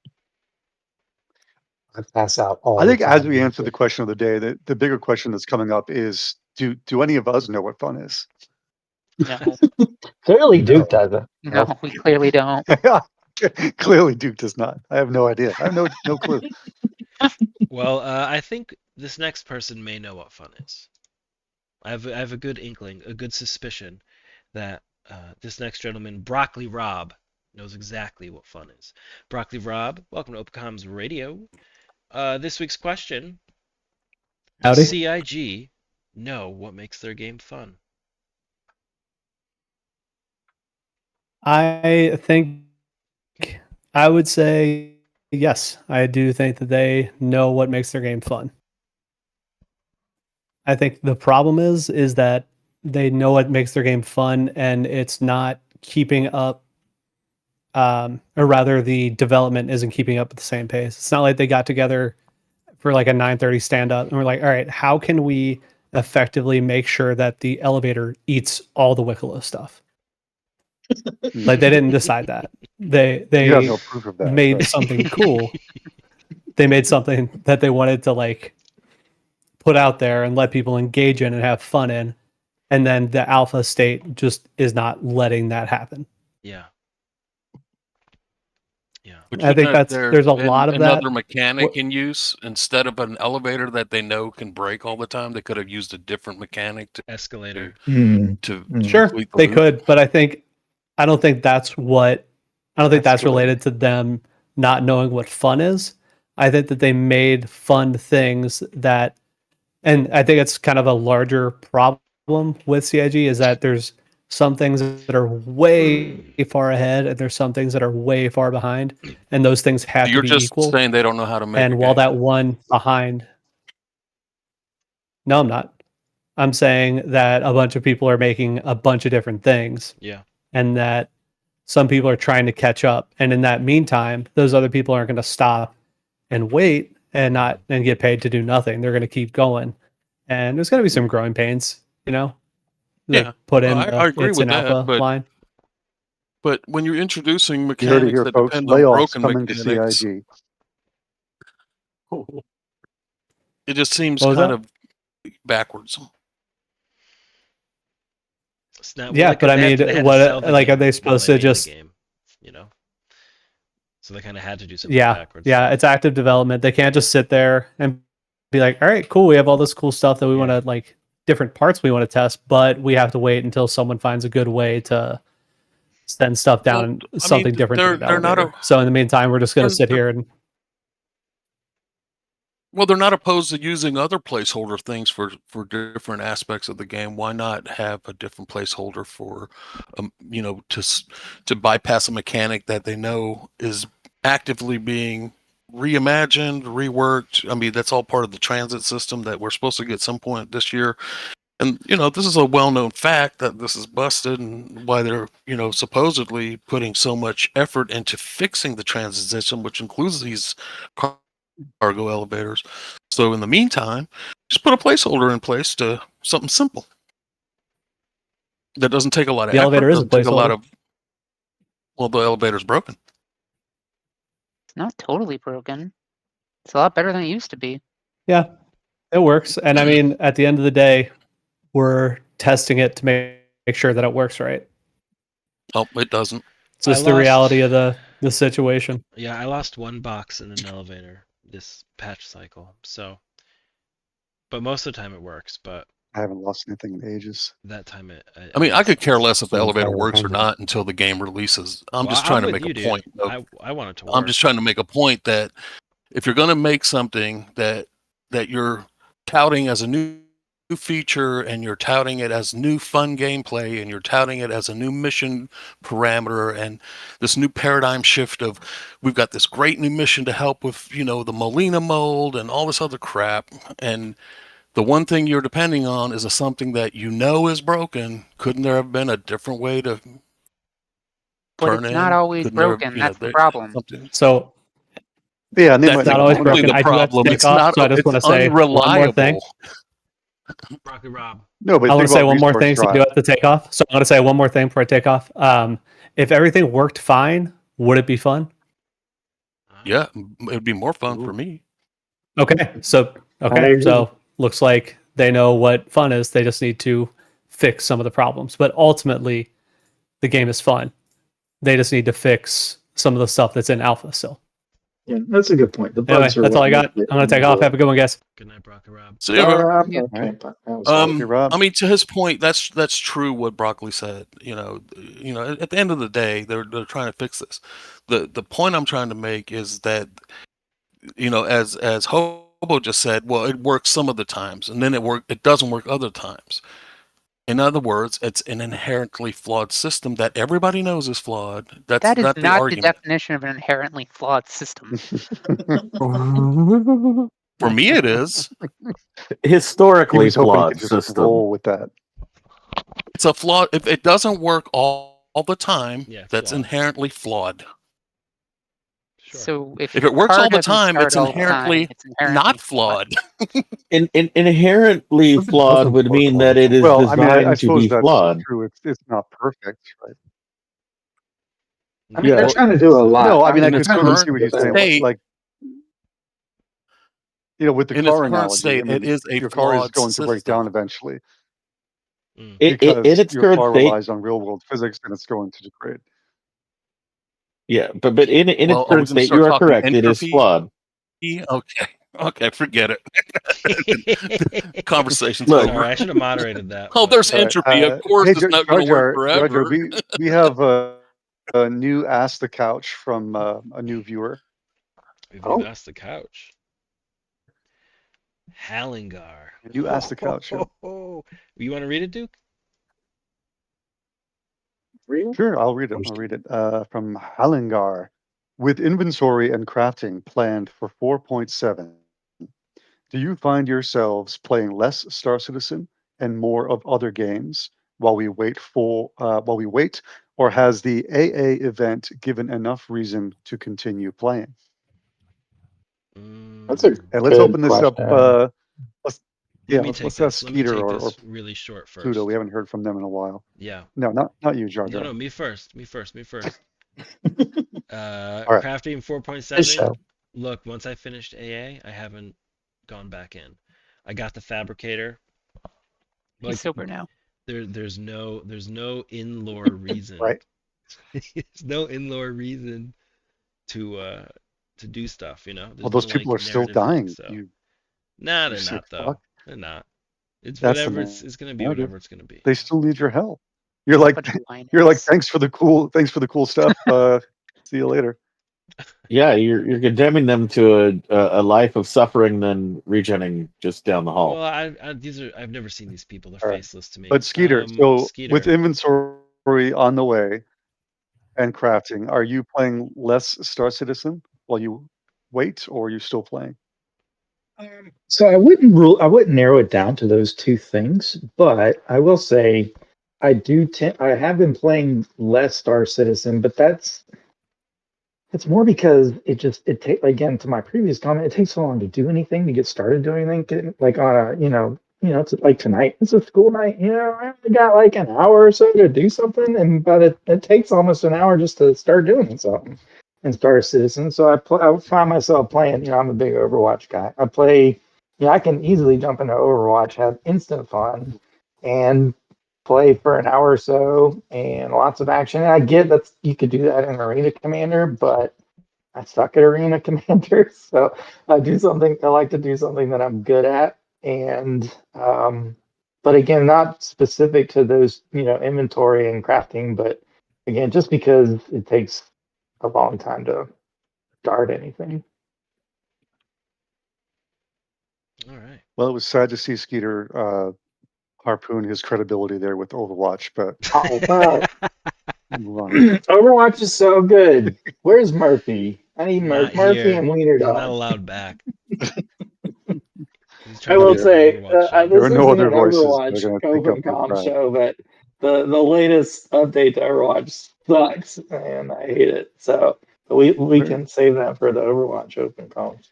I pass out all I the think as time. we these answer the days. question of the day, the bigger question that's coming up is, do any of us know what fun is? No, Clearly, No. Duke doesn't. no, we clearly don't. Clearly, Duke does not. I have no idea. I have no clue. Well, I think this next person may know what fun is. I have a good inkling, a good suspicion that this next gentleman, Broccoli Rob, knows exactly what fun is. Broccoli Rob, welcome to Opcom's Radio. This week's question: does Howdy. CIG know what makes their game fun? I think I would say yes. I do think that they know what makes their game fun. I think the problem is that they know what makes their game fun and it's not keeping up or rather the development isn't keeping up at the same pace. It's not like they got together for like a 9:30 stand up and we're like, all right, how can we effectively make sure that the elevator eats all the Wicklow stuff? Like they didn't decide that. You have They no proof of that. made Right? something cool. They made something that they wanted to like put out there and let people engage in and have fun in. And then the alpha state just is not letting that happen. Yeah. Yeah. But I think shouldn't there's a lot of that. another mechanic in use instead of an elevator that they know can break all the time? They could have used a different mechanic Escalator. to Sure, complete the they loop. could, but I don't think that's related to them not knowing what fun is. I think that they made fun things that, and I think it's kind of a larger problem with CIG is that there's some things that are way far ahead and there's some things that are way far behind, and those things have to You're be just equal. saying they don't know how to make a And while game. that one behind, no, I'm not. I'm saying that a bunch of people are making a bunch of different things Yeah. and that some people are trying to catch up. And in that meantime, those other people aren't going to stop and wait and not and get paid to do nothing. They're going to keep going. And there's going to be some growing pains, that Yeah, put well, in I the agree it's with an that, alpha line. but when you're introducing You heard it mechanics here, that folks. depend on Layoffs broken coming to mechanics, CIG. it just seems What was kind that? of backwards. It's not, well, Yeah, but I they mean, had to sell the like, are game they while supposed they to made the just, game, you know? So they kind of had to do something yeah, backwards. it's active development. They can't just sit there and be like, all right, cool. We have all this cool stuff that we want Yeah. to like different parts we want to test, but we have to wait until someone finds a good way to send stuff down Well, and I mean, something different to the they're not elevator. So in the meantime, we're just going to they're- sit here and they're not opposed to using other placeholder things for different aspects of the game. Why not have a different placeholder for, to bypass a mechanic that they know is actively being reimagined, reworked. I mean, that's all part of the transit system that we're supposed to get some point this year. And this is a well-known fact that this is busted, and why they're supposedly putting so much effort into fixing the transit system, which includes these cargo elevators. So in the meantime, just put a placeholder in place to something simple that doesn't take a lot of the effort. elevator is a Doesn't take a lot placeholder. of. Well, the elevator's broken. It's not totally broken. It's a lot better than it used to be. Yeah, it works. And I mean, at the end of the day, we're testing it to make sure that it works right. Oh, it doesn't. It's just the reality of the situation. Yeah, I lost one box in an elevator this patch cycle. So, but most of the time it works. But I haven't lost anything in ages. that time I mean, I could care less if the So elevator fire works or pendant. not until the game releases. I'm Well, just trying to with make you, a dude. point. I want it to work. I'm just trying to make a point that if you're going to make something that you're touting as a new feature and you're touting it as new fun gameplay and you're touting it as a new mission parameter and this new paradigm shift of we've got this great new mission to help with the Molina mold and all this other crap, and the one thing you're depending on is something that is broken. Couldn't there have been a different way to But turn it's in? not always Couldn't there have, broken. That's the there, problem. something So Yeah, and they that's might not make always one. broken. the I do have to problem. take It's off, not. so I just It's want to say one more thing. unreliable. Rocky Rob. No, but I want think to say about one more resource thing, so I do drive. have to take off. So I'm going to say one more thing before I take off. If everything worked fine, would it be fun? Yeah, it'd be more fun for Ooh. me. Okay, so I agree. looks like they know what fun is. They just need to fix some of the problems. But ultimately, the game is fun. They just need to fix some of the stuff that's in alpha still. Yeah, that's a good point. The Anyway, bugs are that's what all I got. make it I'm going to take off. Have a good one, guys. Good night, Rocky Rob. So yeah, I'm Yeah. okay, but that was Okay, Rob. I mean, to his point, that's true. What Broccoli said. At the end of the day, they're trying to fix this. The point I'm trying to make is that as Hobo just said, well, it works some of the times, and then it doesn't work other times. In other words, it's an inherently flawed system that everybody knows is flawed. That's That is not the not the argument. definition of an inherently flawed system. For me, it is. He Historically was hoping he flawed could just system. roll with that. It's a flaw. If it doesn't work all the time, Yeah, that's flawed. inherently flawed. Sure. So if If your it works car all the doesn't time, start it's all the time, inherently it's inherently not flawed. Inherently It flawed doesn't would work mean all that the it is Well, I mean, I designed to suppose be that's flawed. true. It's not perfect, right? I mean, they're Yeah. trying to do a lot. No, I mean, I in could its totally see current what you're saying. state, Like, with the in its car current analogy, state, I mean, it is a your car is flawed going to break down system. eventually Mm. In because its your current car state, relies on real world physics and it's going to degrade. yeah, but in its Well, are we current going to state, start you are talking correct. It is entropy? flawed. Okay, forget it. Conversation's Look, over. Sorry, I should have moderated that. Oh, but- there's All right. entropy. Of course, Hey, it's not Jar going to work Jar, forever. we have a new Ask the Couch from a new viewer. We've Oh. asked the couch. Hallingar. You asked the couch. Yeah. You want to read it, Duke? Real? Sure, I'll read it. I'll read it. From Hallingar. With inventory and crafting planned for 4.7, do you find yourselves playing less Star Citizen and more of other games while we wait, or has the AA event given enough reason to continue playing? That's a And let's good open this up. question. Let me take let's this. ask Let me Skeeter take or this really short first. Pluto. We haven't heard from them in a while. Yeah. No, not you, Jar Jar. No, me first. Me first. right. Crafting This 4.7. show. Look, once I finished AA, I haven't gone back in. I got the fabricator. He's sober now. There's no in-lore reason. Right. There's no in-lore reason to do stuff, Well, There's those no, people are like, still narrative thing, dying. so. You Nah, you they're sick not though. fuck. They're not. It's That's the whatever. It's gonna be narrative. whatever it's gonna be. They still need your help. You're like What a whine you're like ass. thanks for the cool stuff. See you later. Yeah, you're condemning them to a life of suffering, then regening just down the hall. Well, I've never seen these people. They're All right. faceless to me. But Skeeter, so Skeeter, with inventory on the way and crafting, are you playing less Star Citizen while you wait, or are you still playing? So I wouldn't narrow it down to those two things, but I will say I have been playing less Star Citizen, but it's more because it takes, again, to my previous comment, it takes so long to do anything, to get started doing anything. Like on a, it's like tonight, it's a school night, I only got like an hour or so to do something, but it takes almost an hour just to start doing something in Star Citizen. So I find myself playing, I'm a big Overwatch guy. I play, I can easily jump into Overwatch, have instant fun, and play for an hour or so and lots of action. And I get that you could do that in Arena Commander, but I suck at Arena Commander, so I like to do something that I'm good at. And but again, not specific to those, inventory and crafting, but again, just because it takes a long time to start anything. All right. Well, it was sad to see Skeeter harpoon his credibility there with Overwatch, but Oh wow. move on. Overwatch is so good. Where's Murphy? I need Not Murphy here. and Wiener He's not Dog. allowed back. He's I trying to will get some say, Overwatch I shine. There was are no listening to other an voices that are Overwatch going to take up Open the Com crowd. show, but the latest update to Overwatch sucks, and I hate it. So we can save that for the Overwatch Open Comms.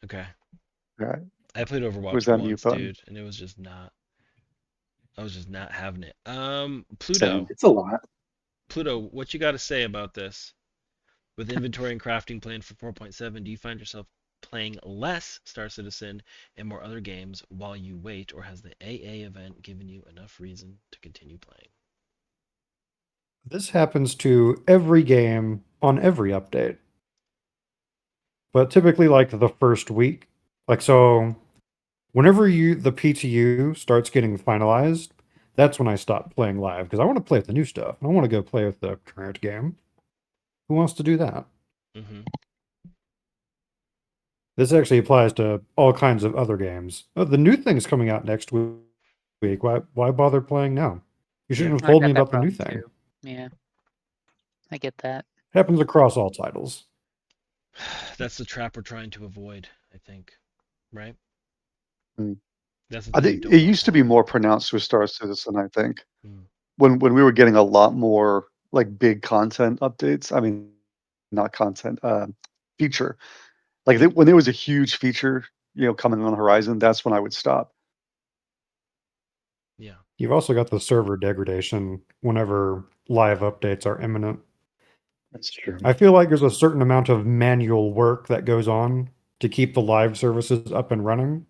Okay. Right. I played Was Overwatch that mute once, button? dude, and it was just not. I was just not having it. Same. Pluto. It's a lot. Pluto, what you got to say about this? With inventory and crafting planned for 4.7, do you find yourself playing less Star Citizen and more other games while you wait, or has the AA event given you enough reason to continue playing? This happens to every game on every update. But typically like the first week. Like so whenever the PTU starts getting finalized, that's when I stop playing live because I want to play with the new stuff. I want to go play with the current game. Who wants to do that? Mm-hmm. This actually applies to all kinds of other games. Oh, the new thing's coming out next week. Why bother playing now? You shouldn't have I told got me that about the new problem thing. too. Yeah, I get that. Happens across all titles. That's the trap we're trying to avoid, I think. Right? Mm. That's the I thing we think don't it want used to be happen. more pronounced with Star Citizen, I think. Mm. When we were getting a lot more like big content updates. I mean, not content, feature. Like when there was a huge feature, coming on the horizon, that's when I would stop. Yeah. You've also got the server degradation whenever live updates are imminent. That's true. I feel like there's a certain amount of manual work that goes on to keep the live services up and running.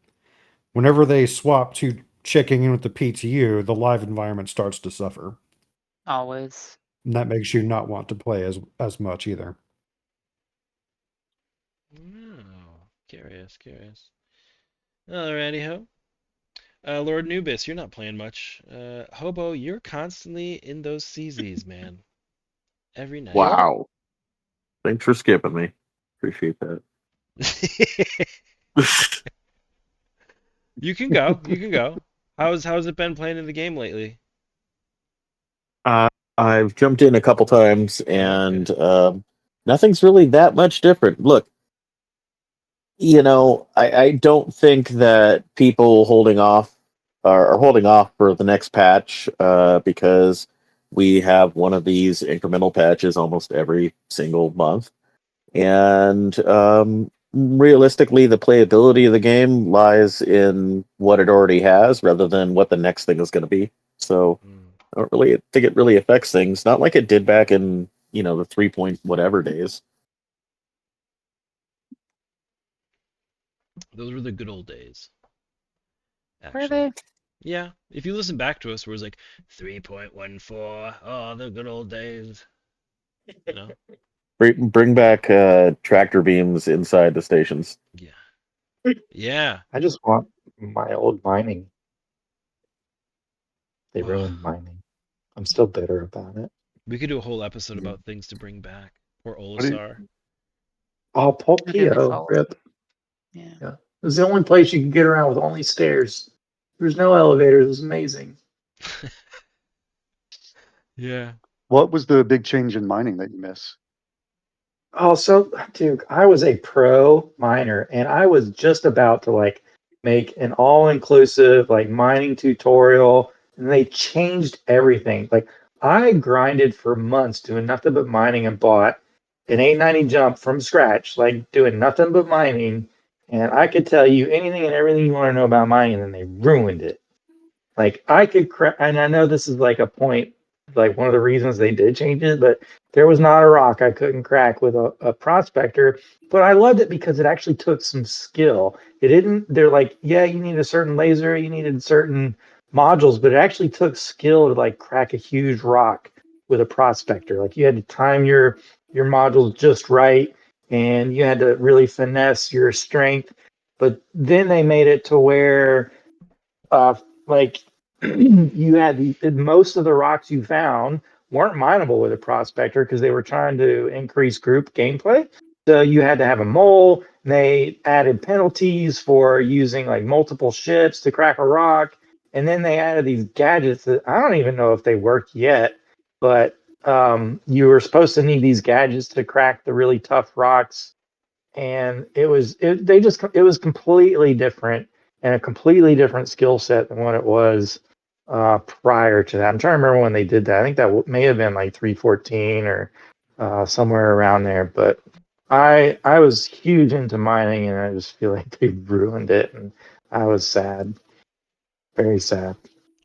Whenever they swap to checking in with the PTU, the live environment starts to suffer. Always. And that makes you not want to play as much either. Oh, curious. Alrighty, ho. Lord Nubis, you're not playing much. Hobo, you're constantly in those CZs, man. Every night. Wow. Thanks for skipping me. Appreciate that. You can go. You can go. How's it been playing in the game lately? I've jumped in a couple times, Oh, and okay. nothing's really that much different. Look, I don't think that people holding off are holding off for the next patch because we have one of these incremental patches almost every single month. And realistically, the playability of the game lies in what it already has rather than what the next thing is going to be. So I don't really think it really affects things. Not like it did back in, the 3 point whatever days. Those were the good old days. Were Actually. they? Yeah. If you listen back to us, where it was like 3.14, oh, the good old days. You know? Bring back tractor beams inside the stations. Yeah. Yeah. I just want my old mining. They Oh, ruined mining. I'm still bitter about it. we could do a whole episode Yeah. about things to bring back. Or What do you, Olisar. Oh, Who did Pulpio, fall? rip. Yeah. Yeah. It was the only place you could get around with only stairs. There's no elevators. It was amazing. Yeah. what was the big change in mining that you miss? Oh, so dude, I was a pro miner and I was just about to make an all-inclusive mining tutorial and they changed everything. Like I grinded for months doing nothing but mining and bought an 890 jump from scratch, like doing nothing but mining, and I could tell you anything and everything you want to know about mining and they ruined it. Like I could crack, and I know this is like a point, like one of the reasons they did change it, but there was not a rock I couldn't crack with a prospector. But I loved it because it actually took some skill. It didn't. They're like, yeah, you need a certain laser, you needed certain modules, but it actually took skill to like crack a huge rock with a prospector. Like you had to time your modules just right, and you had to really finesse your strength. But then they made it to where, like you had most of the rocks you found weren't mineable with a prospector because they were trying to increase group gameplay. So you had to have a mole. They added penalties for using like multiple ships to crack a rock. And then they added these gadgets that I don't even know if they work yet, but you were supposed to need these gadgets to crack the really tough rocks. And it was completely different and a completely different skill set than what it was prior to that. I'm trying to remember when they did that. I think that may have been like 3.14 or somewhere around there. But I was huge into mining, and I just feel like they ruined it, and I was sad, very sad.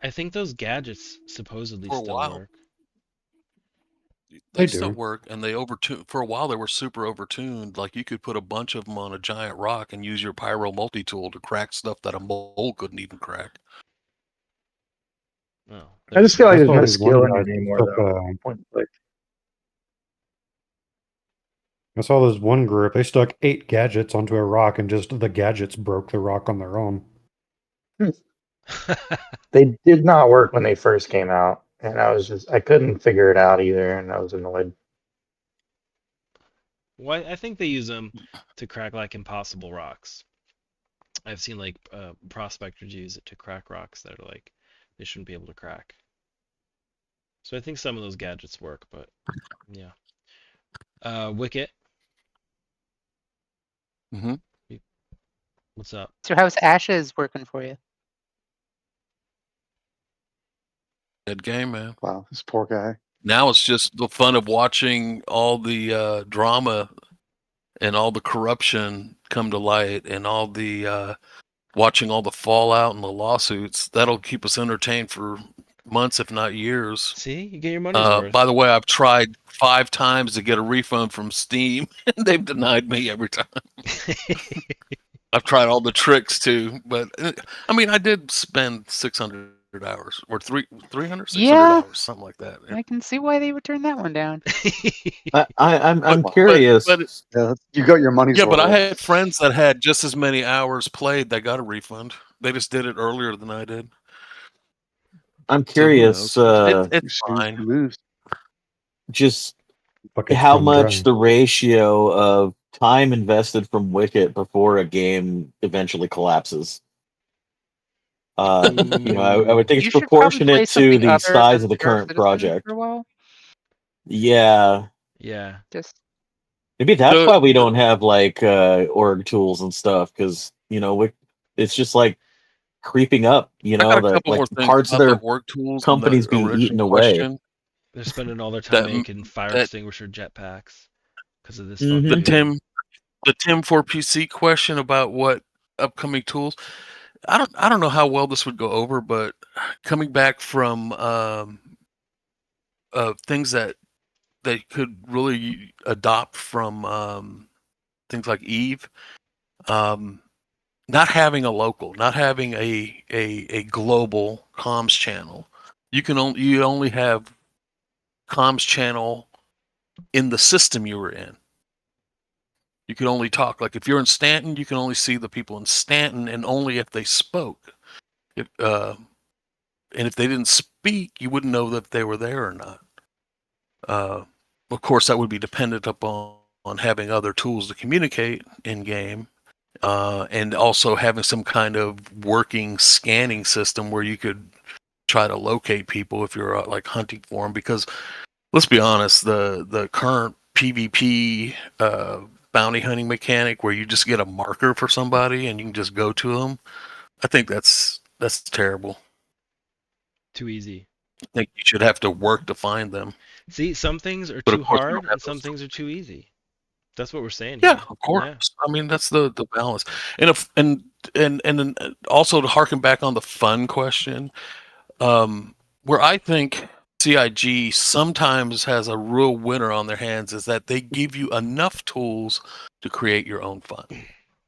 I think those gadgets supposedly For a still while. work. They They still do. work, and they overtune. For a while, they were super overtuned. Like you could put a bunch of them on a giant rock and use your pyro multi-tool to crack stuff that a mole couldn't even crack. Oh, I just feel like I there's saw no these one skill in guys it anymore, took, though. Point click. I saw this one group, they stuck 8 gadgets onto a rock and just the gadgets broke the rock on their own. They did not work when they first came out, and I couldn't figure it out either, and I was annoyed. Well, I think they use them to crack like impossible rocks. I've seen like prospectors use it to crack rocks that are like they shouldn't be able to crack. So I think some of those gadgets work, but yeah. Wicket, Mm-hmm. what's up? So how's Ashes working for you? Dead game, man. Wow, this poor guy. Now it's just the fun of watching all the drama and all the corruption come to light, and all the watching all the fallout and the lawsuits. That'll keep us entertained for months, if not years. See, you get your money's worth. By the way, I've tried 5 times to get a refund from Steam, and they've denied me every time. I've tried all the tricks too, but I mean, I did spend 600 hours or 300, 600 Yeah. hours, something like that. I can see why they would turn that one down. I'm But- curious. but- Yeah, you got your money's Yeah, worth. but I had friends that had just as many hours played that got a refund. They just did it earlier than I did. I'm So who curious. knows? It's You snooze, fine. you lose. Just Buckets how run much dry. the ratio of time invested from Wicket before a game eventually collapses. I would think You it's should probably play proportionate to something the other size than of the Star current Citizen project. for a while. Yeah, Yeah. Just maybe that's The- why we don't have like org tools and stuff, because it's just like creeping up. I got a That couple like more things parts of about the their org tools and companies the being original eaten away. question. They're spending all their time That- making fire that- extinguisher jetpacks because of this Mhm. fucking game. The Tim for PC question about what upcoming tools. I don't know how well this would go over, but coming back from things that they could really adopt from things like Eve, not having a local, not having a global comms channel. You only have comms channel in the system you were in. You can only talk. Like if you're in Stanton, you can only see the people in Stanton, and only if they spoke. And if they didn't speak, you wouldn't know that they were there or not. Of course, that would be dependent upon having other tools to communicate in game, and also having some kind of working scanning system where you could try to locate people if you're like hunting for them. Because let's be honest, the current PvP bounty hunting mechanic where you just get a marker for somebody and you can just go to them, I think that's terrible. Too easy. I think you should have to work to find them. See, some things are But too of course we don't hard have and some those. things are too easy. That's what we're saying Yeah, here. of course. I mean, that's the balance. And then also to harken back on the fun question, where I think CIG sometimes has a real winner on their hands is that they give you enough tools to create your own fun.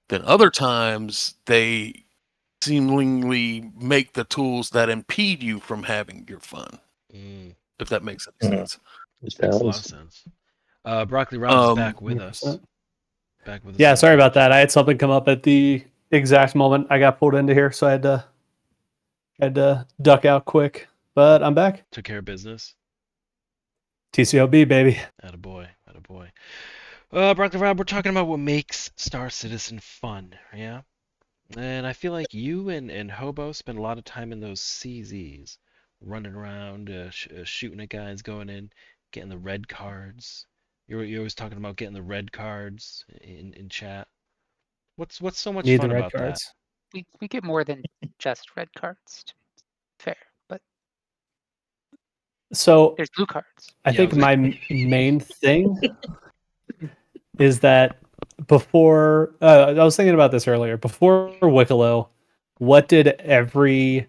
Then other times they seemingly make the tools that impede you from having your fun. Mm, If that makes any Yeah. sense. makes a lot of sense. Broccoli Rob's back with us. 100%. Back with us. Yeah, on sorry about Twitch. that. I had something come up at the exact moment I got pulled into here, so I had to duck out quick. But I'm back. Took care of business. TCOB, baby. Attaboy. Attaboy. Broccoli Rob, we're talking about what makes Star Citizen fun, yeah? And I feel like you and Hobo spend a lot of time in those CZs, running around, shooting at guys, going in, getting the red cards. You're always talking about getting the red cards in chat. What's so much Need fun the red about that? cards. We get more than just red cards. To be fair, but So there's blue cards. I Yeah, think I was my main thing is that before I was thinking about this earlier. Before Wicklow, what did every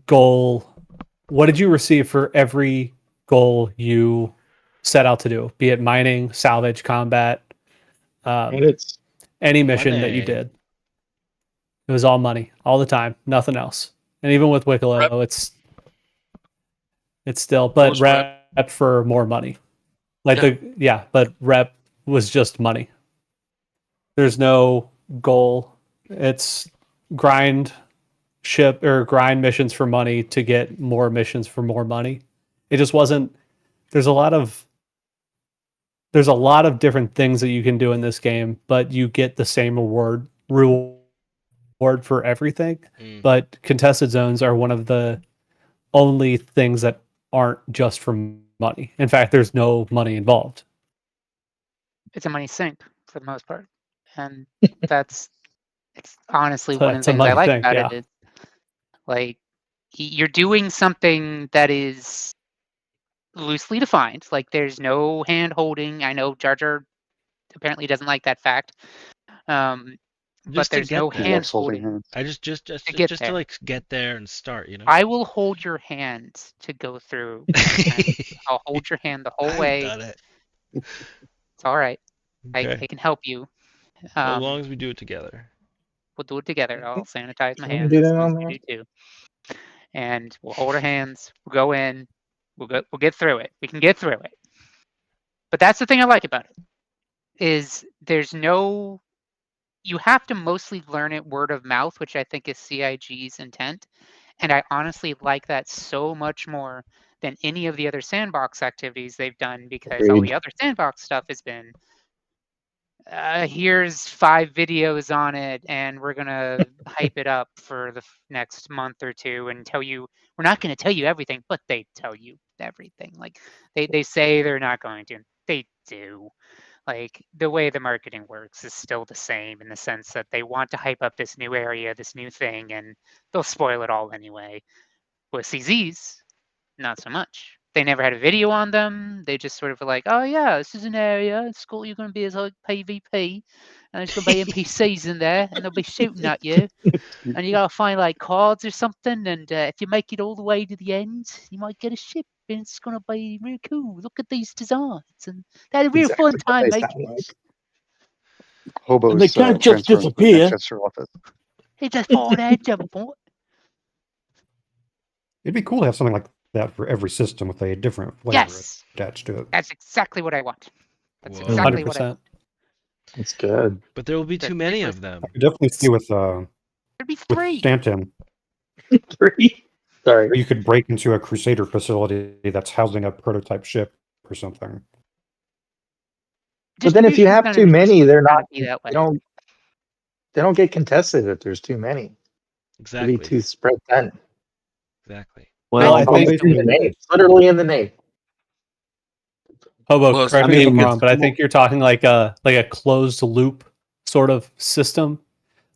goal? What did you receive for every goal you set out to do? Be it mining, salvage, combat, Credits. any mission that you Money. did. It was all money, all the time, nothing else. And even with Wicklow, Rep. it's still, It but was rep. rep for more money. Like but rep was just money. There's no goal. It's grind ship or grind missions for money to get more missions for more money. It just wasn't. There's a lot of different things that you can do in this game, but you get the same reward for everything. Mm. But contested zones are one of the only things that aren't just for money. In fact, there's no money involved. It's a money sink for the most part, and it's honestly So one of it's the a things I money like thing, about yeah. it. Is like you're doing something that is loosely defined. Like there's no hand holding. I know Jar Jar apparently doesn't like that fact. But Just to there's get no He there. hand loves holding holding hands. I just to get to there. like get there and start, you know? I will hold your hand to go through, and I'll hold your hand the whole I've way. done it. It's all right. I Okay. can help you. As long as we do it together. We'll do it together. I'll sanitize my Can we hands do as that soon as on you there? do too. And we'll hold our hands. We'll go in. We'll get through it. We can get through it. But that's the thing I like about it is there's no. You have to mostly learn it word of mouth, which I think is CIG's intent. And I honestly like that so much more than any of the other sandbox activities they've done because all Agreed. the other sandbox stuff has been here's 5 videos on it and we're going to hype it up for the next month or two and tell you we're not going to tell you everything, but they tell you everything. Like they say they're not going to. They do. Like the way the marketing works is still the same in the sense that they want to hype up this new area, this new thing, and they'll spoil it all anyway. With CZs, not so much. They never had a video on them. They just sort of were like, oh yeah, this is an area. It's cool. You're going to be as like PvP, and there's going to be NPCs in there, and they'll be shooting at you. And you got to find like cards or something. And if you make it all the way to the end, you might get a ship, and it's going to be really cool. Look at these designs, and they had a real fun Exactly what time they sound making like. this. And they Hobo's can't just transferring to the disappear. Manchester office. They just fall there, jump on. It'd be cool to have something like that for every system with a different flavor Yes, attached to it. that's exactly what I want. That's Whoa. exactly what I 100%. want. That's good. But there will be The too many super- of them. I could definitely see with There'd be 3. Stanton, 3. Sorry. you could break into a Crusader facility that's housing a prototype ship or something. But then if you Distribution's have gonna too be- many, they're gonna not. be that way. They don't get contested if there's too many. It'd be Exactly. too spread thin. Exactly. Well, I It's think in the name. It's literally in the name. Hobo, Well, correct I me if mean, I'm wrong, but I think you're talking like a closed loop sort of system,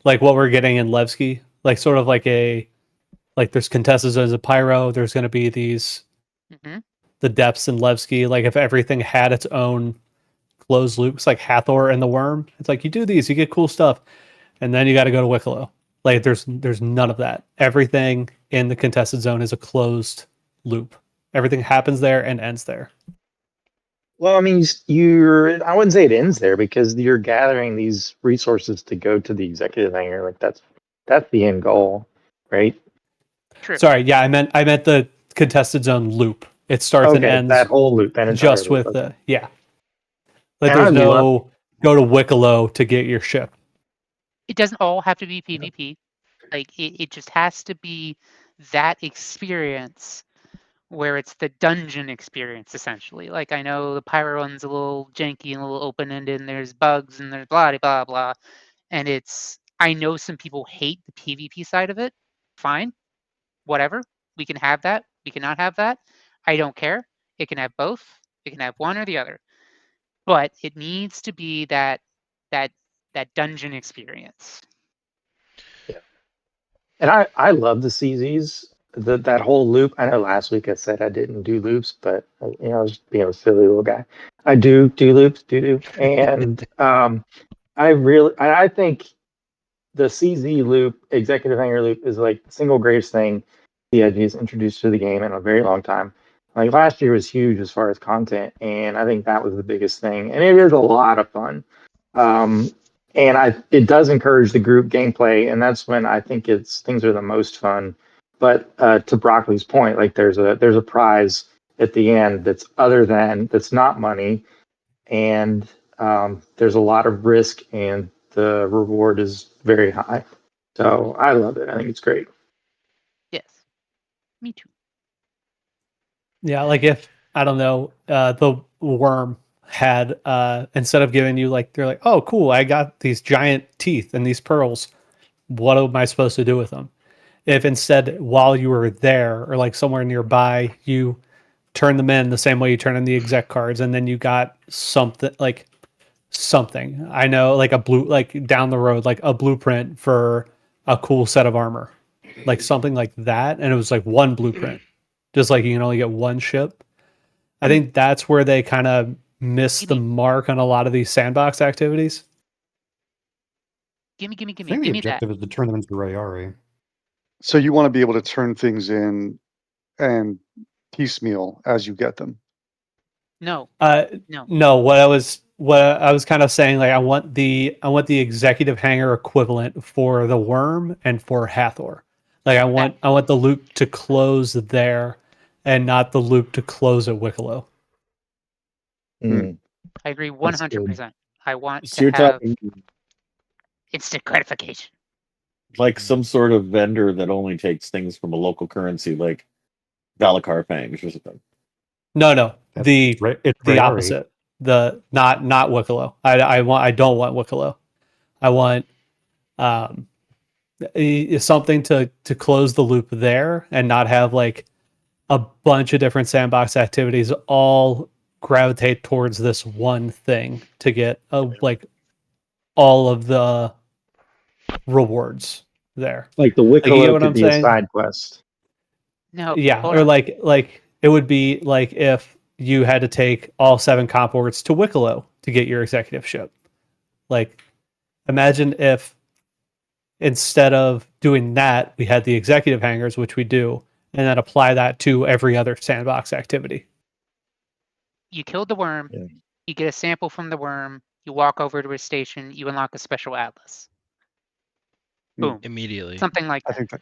like what we're getting in Levski, like sort of like there's contested zones of Pyro. There's going to be these Mhm. the depths in Levski. Like if everything had its own closed loops, like Hathor and the Worm. It's like you do these, you get cool stuff, and then you got to go to Wicklow. Like there's none of that. Everything in the contested zone is a closed loop. Everything happens there and ends there. Well, I mean, I wouldn't say it ends there because you're gathering these resources to go to the executive hangar. Like that's That's the end goal, right? True. Sorry, yeah, I meant the contested zone loop. It starts and Okay, ends that whole loop, that entire just loop. with Okay. the Like And I there's love. no go to Wicklow to get your ship. It doesn't all have to be PvP. Like it just has to be that experience where it's the dungeon experience essentially. Like I know the Pyro one's a little janky and a little open ended, and there's bugs and there's blah blah blah, and I know some people hate the PvP side of it. Fine, whatever. We can have that. We cannot have that. I don't care. It can have both. It can have one or the other. But it needs to be that that dungeon experience. And I love the CZs. That whole loop. I know last week I said I didn't do loops, but I was being a silly little guy. I do loops, and I think the CZ loop, executive hanger loop, is like the single greatest thing CIG has introduced to the game in a very long time. Like last year was huge as far as content, and I think that was the biggest thing. And it is a lot of fun. Um, and it does encourage the group gameplay, and that's when I think things are the most fun. But to Broccoli's point, like there's a prize at the end that's not money, and there's a lot of risk, and the reward is very high. So I love it. I think it's great. Yes. Me too. Yeah, like if I don't know, the worm had instead of giving you like they're like, oh cool, I got these giant teeth and these pearls. What am I supposed to do with them? If instead while you were there or like somewhere nearby, you turn them in the same way you turn in the exec cards, and then you got something. I know like like down the road, like a blueprint for a cool set of armor. Like something like that. And it was like one blueprint. Just like you can only get one ship. I think that's where they kind of miss the mark on a lot of these sandbox activities. Gimme, gimme, I gimme, think the gimme that. objective is to turn them into Rayari. So you want to be able to turn things in and piecemeal as you get them. No, no. No, what I was kind of saying, like I want the executive hangar equivalent for the worm and for Hathor. Like I want the loop to close there and not the loop to close at Wicklow. Mm, I agree that's good. 100%. I want So to you're have talking instant gratification. like some sort of vendor that only takes things from a local currency, like Valakar Fangs or something. No, It's the Rayari. opposite. The not Wicklow. I don't want Wicklow. I want something to close the loop there and not have like a bunch of different sandbox activities all gravitate towards this one thing to get like all of the rewards there. Like the Like you get Wicklow what could I'm be a saying? side quest. No, Yeah, hold or on. like it would be like if you had to take all 7 comp boards to Wicklow to get your executive ship. Like imagine if instead of doing that, we had the executive hangars, which we do, and then apply that to every other sandbox activity. You killed the worm. Yeah. You get a sample from the worm. You walk over to a station. You unlock a special atlas. Boom. Immediately. Something like I that. think that.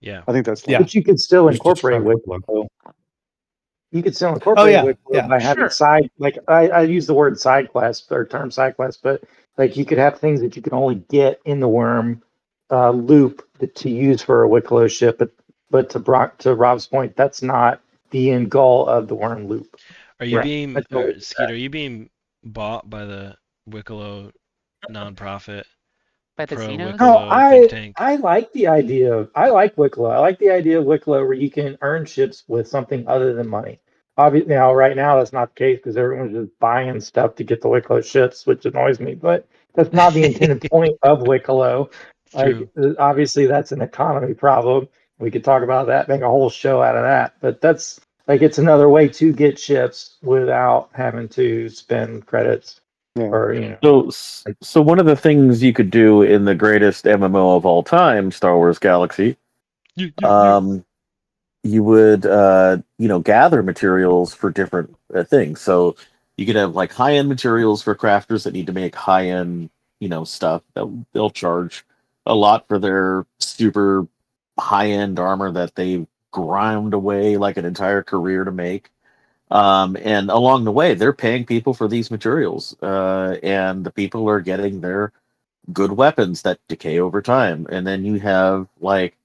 Yeah. I think that's. Yeah. But you could still Just incorporate describe Wicklow. Wicklow. You could still incorporate Wicklow by having Sure. side, like I use the word side quest or term side quest, but like you could have things that you can only get in the worm loop to use for a Wicklow ship, but to Rob's point, that's not the end goal of the worm loop. Are you Right. being, I totally get Skeet, that. are you being bought by the Wicklow nonprofit, By the pro Xenos? No, Wicklow think tank? I like the idea of I like Wicklow. I like the idea of Wicklow where you can earn ships with something other than money. Obviously, now right now that's not the case because everyone's just buying stuff to get the Wicklow ships, which annoys me. But that's not the intended point of Wicklow. Like obviously that's an economy problem. We could talk about that, make a whole show out of that. But that's like it's another way to get ships without having to spend credits Yeah. or you know. So one of the things you could do in the greatest MMO of all time, Star Wars Galaxy, you would gather materials for different things. So you could have like high end materials for crafters that need to make high end stuff that they'll charge a lot for their super high-end armor that they ground away like an entire career to make. And along the way, they're paying people for these materials, and the people are getting their good weapons that decay over time. And then you have like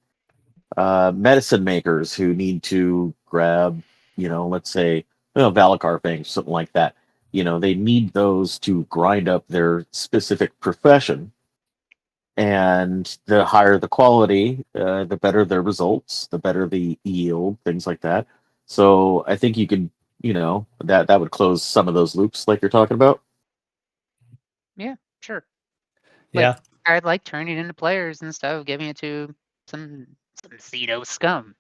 medicine makers who need to grab, let's say, Valacar things, something like that. They need those to grind up their specific profession. And the higher the quality, the better their results, the better the yield, things like that. So I think you could, that would close some of those loops like you're talking about. Yeah, sure. Yeah. I'd like turning it into players instead of giving it to some pseudo scum.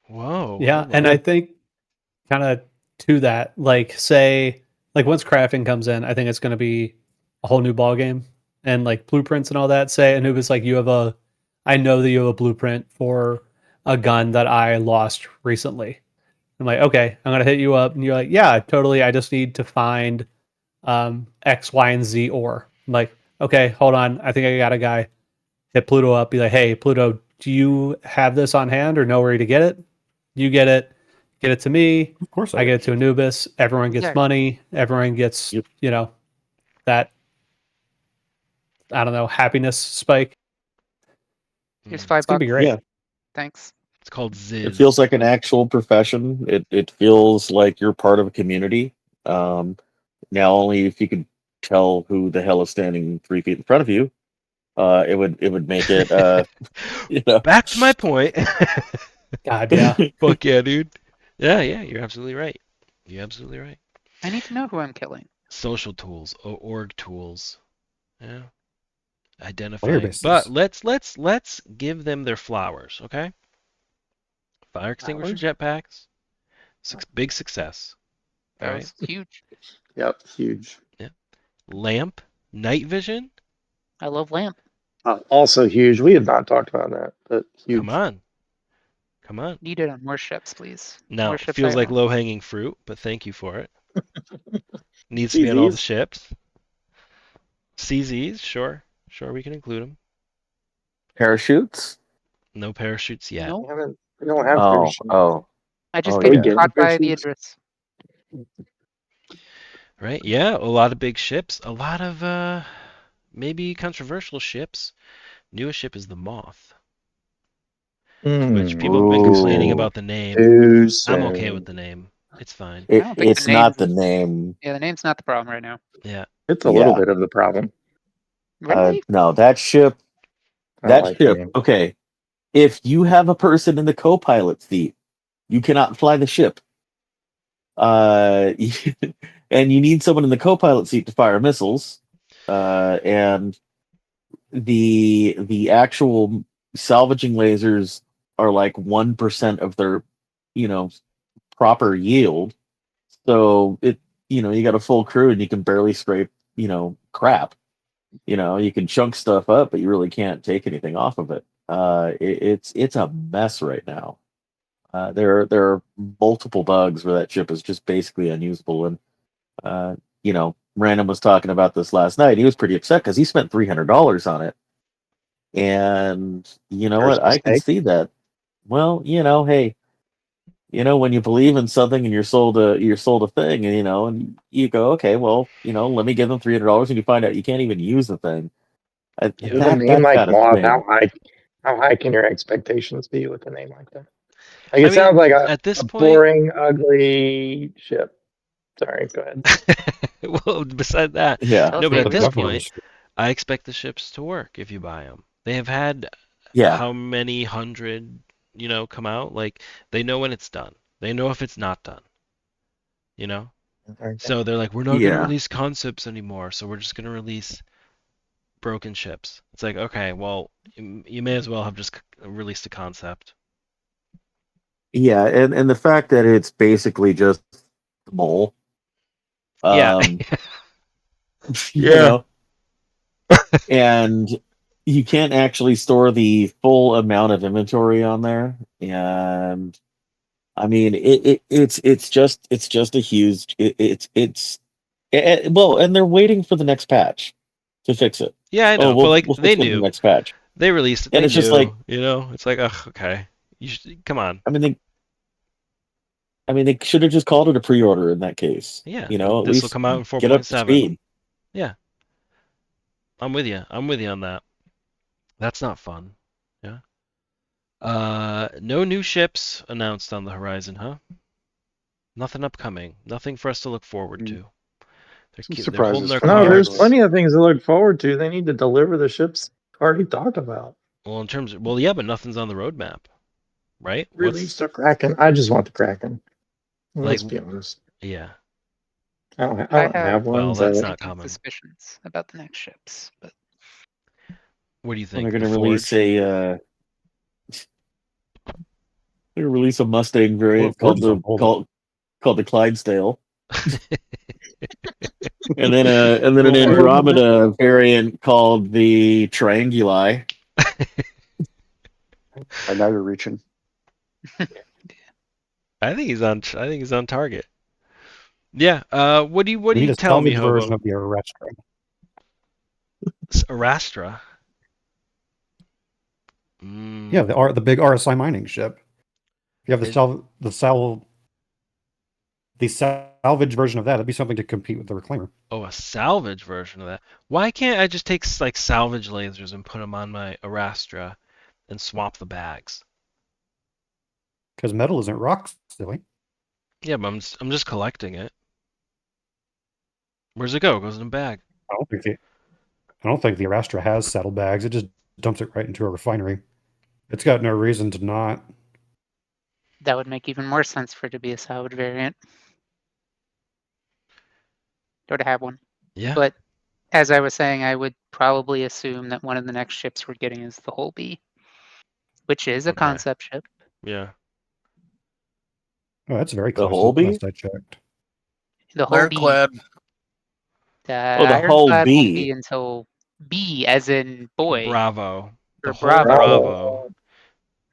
Whoa. Yeah, hold and on. I think kind of to that, like say, like once crafting comes in, I think it's going to be a whole new ball game, and like blueprints and all that. Say Anubis, like I know that you have a blueprint for a gun that I lost recently. I'm like, okay, I'm gonna hit you up, and you're like, yeah, totally. I just need to find X, Y, and Z ore. I'm like, okay, hold on, I think I got a guy. Hit Pluto up, be like, hey, Pluto, do you have this on hand or know where to get it? You get it to me. Of course, I get it to Anubis. Everyone gets Yeah. money. Everyone gets, Yep. That, I don't know, happiness spike. Here's Hmm. It's gonna $5. be great. Yeah. Thanks. It's called It Ziz. feels like an actual profession. It feels like you're part of a community. Now only if you could tell who the hell is standing 3 feet in front of you, it would make it Back to my point. God, yeah. Fuck yeah, dude. Yeah, you're absolutely right. You're absolutely right. I need to know who I'm killing. Social tools, org tools. Yeah. Player Identifying. bases. But let's give them their flowers, okay? Fire extinguisher jetpacks. Big success. That All was right. huge. Yep, huge. Lamp, night vision. I love lamp. Also huge. We have not talked about that, but huge. Come on. Come on. Need it on more ships, please. Now, More it ships feels I like own. low-hanging fruit, but thank you for it. Needs to be on all the CZs? ships. CZs, sure. Sure, we can include them. Parachutes. No parachutes yet. Nope. We don't have Oh, parachutes. oh, I just Oh, get yeah. Get caught by the parachutes? Idris. Right? Yeah, a lot of big ships. A lot of maybe controversial ships. Newest ship is the Moth, which people have been complaining Ooh. about the name. Too I'm okay with soon. the name. It's fine. I don't think It's the name. not the name. Yeah, the name's not the problem right now. Yeah. It's a little Yeah. bit of the problem. Really? No, that ship. I don't That like the ship. name. Okay, if you have a person in the co-pilot seat, you cannot fly the ship. And you need someone in the co-pilot seat to fire missiles. And the actual salvaging lasers are like 1% of their, proper yield. So you got a full crew and you can barely scrape, crap. You can chunk stuff up, but you really can't take anything off of it. It's a mess right now. There are multiple bugs where that ship is just basically unusable. And Random was talking about this last night. He was pretty upset because he spent $300 on it. And you know First what? I can mistake. see that. Well, hey, when you believe in something and you're sold a thing, and you go, okay, well, let me give them $300, and you find out you can't even use the thing. Yeah. With a name That's like gotta Moth, sting. how high can your expectations be with a name like that? Like I it sounds mean, like at this a point, boring, ugly ship. Sorry, go ahead. well, beside that, Yeah, Tell us no, but the at But this Idris. definitely. point, I expect the ships to work if you buy them. They have had yeah, how many hundred, come out? Like, they know when it's done. They know if it's not done, you know? Okay. So they're like, we're not going to yeah. release concepts anymore, so we're just going to release broken ships. It's like, okay, well, you may as well have just released a concept. Yeah, and the fact that it's basically just the mole, Yeah. um, you Yeah. know, and you can't actually store the full amount of inventory on there. And I mean, it's just a huge well, and they're waiting for the next patch to fix it. Yeah, I know, Oh, but like we'll they fix it in the knew. next patch. They released it. And They it's just knew. like, It's like, ugh, okay. Come on. I mean, they should have just called it a pre-order in that case. Yeah, At this will least come out in get up to 4.7. speed. Yeah, I'm with you. I'm with you on that. That's not fun. Yeah. No new ships announced on the horizon, huh? Nothing upcoming. Nothing for us to look forward to. Some They're holding surprises their from the No, there's cards. category. plenty of things to look forward to. They need to deliver the ships already talked about. Well, yeah, but nothing's on the roadmap, right? Release the Kraken. I just want the Kraken. Like, Let's be honest. yeah. I I don't have have one, Well, that's but not sinking coming. suspicions about the next ships, but What do you When think? they're The going to release Forge? they're gonna release a Mustang Well, variant Forge is on hold. called the Clydesdale, and then an Lord. Andromeda variant called the Trianguli. And now you're reaching. I think he's on target. Yeah. What do We need you a tell me, salvage version Hobo? of the Arastra. Arastra. Yeah, the big RSI mining ship. If you have Is- the salvage version of that, it'd be something to compete with the Reclaimer. Oh, a salvage version of that. Why can't I just take like salvage lasers and put them on my Arastra and swap the bags? Because metal isn't rock, silly. Yeah, but I'm just collecting it. Where's it go? It goes in a bag. I don't think the Arastra has saddlebags. It just dumps it right into a refinery. It's got no reason to not. that would make even more sense for it to be a salvage variant. Or to have one. Yeah. But as I was saying, I would probably assume that one of the next ships we're getting is the Holby, which is a Okay. concept ship. Yeah. Oh, that's very The close. Holby? Last I checked. The Holby. Ironclad. the Ironclad won't Holby. be until B, as in boy, Bravo. The or whole Bravo, Bravo.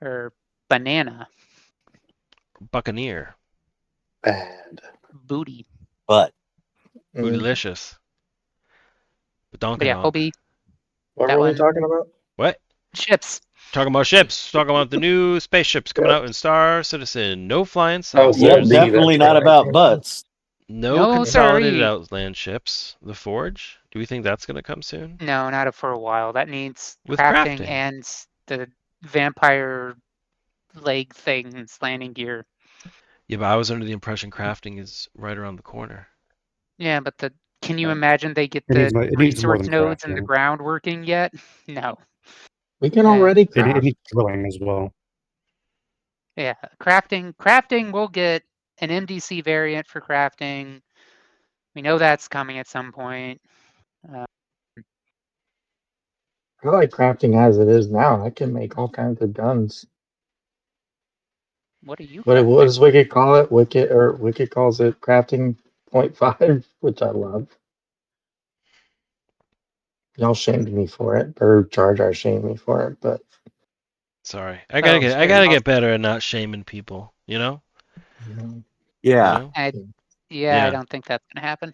or banana, Buccaneer. bad. booty. But Bootylicious. But Badonkadonk. yeah, Holby, What that were we one. talking about? What? Ships. Talking about ships. Talking about the new spaceships coming Yeah. out in Star Citizen. No flying Oh, saucers. yep, Holby, definitely that's not right. about butts. No No, consolidated sorry. outland ships. The Forge. Do we think that's going to come soon? No, not for a while. That needs With crafting crafting. and the vampire leg things, landing gear. Yeah, but I was under the impression crafting is right around the corner. Yeah, but can you imagine they get It the needs more resource than nodes in the crafting. ground working yet? No. We can Yeah. already It craft. needs drilling as well. Yeah, crafting will get an MDC variant for crafting. We know that's coming at some point. I like crafting as it is now. I can make all kinds of guns. What are you What crafting? does Wicked call it? Wicked calls it crafting 0.5, which I love. Y'all shamed me for it, or Jar Jar shamed me for it, but Sorry. I gotta get better at not shaming people, you know? you know, Yeah. You know? I Yeah. don't think that's gonna happen.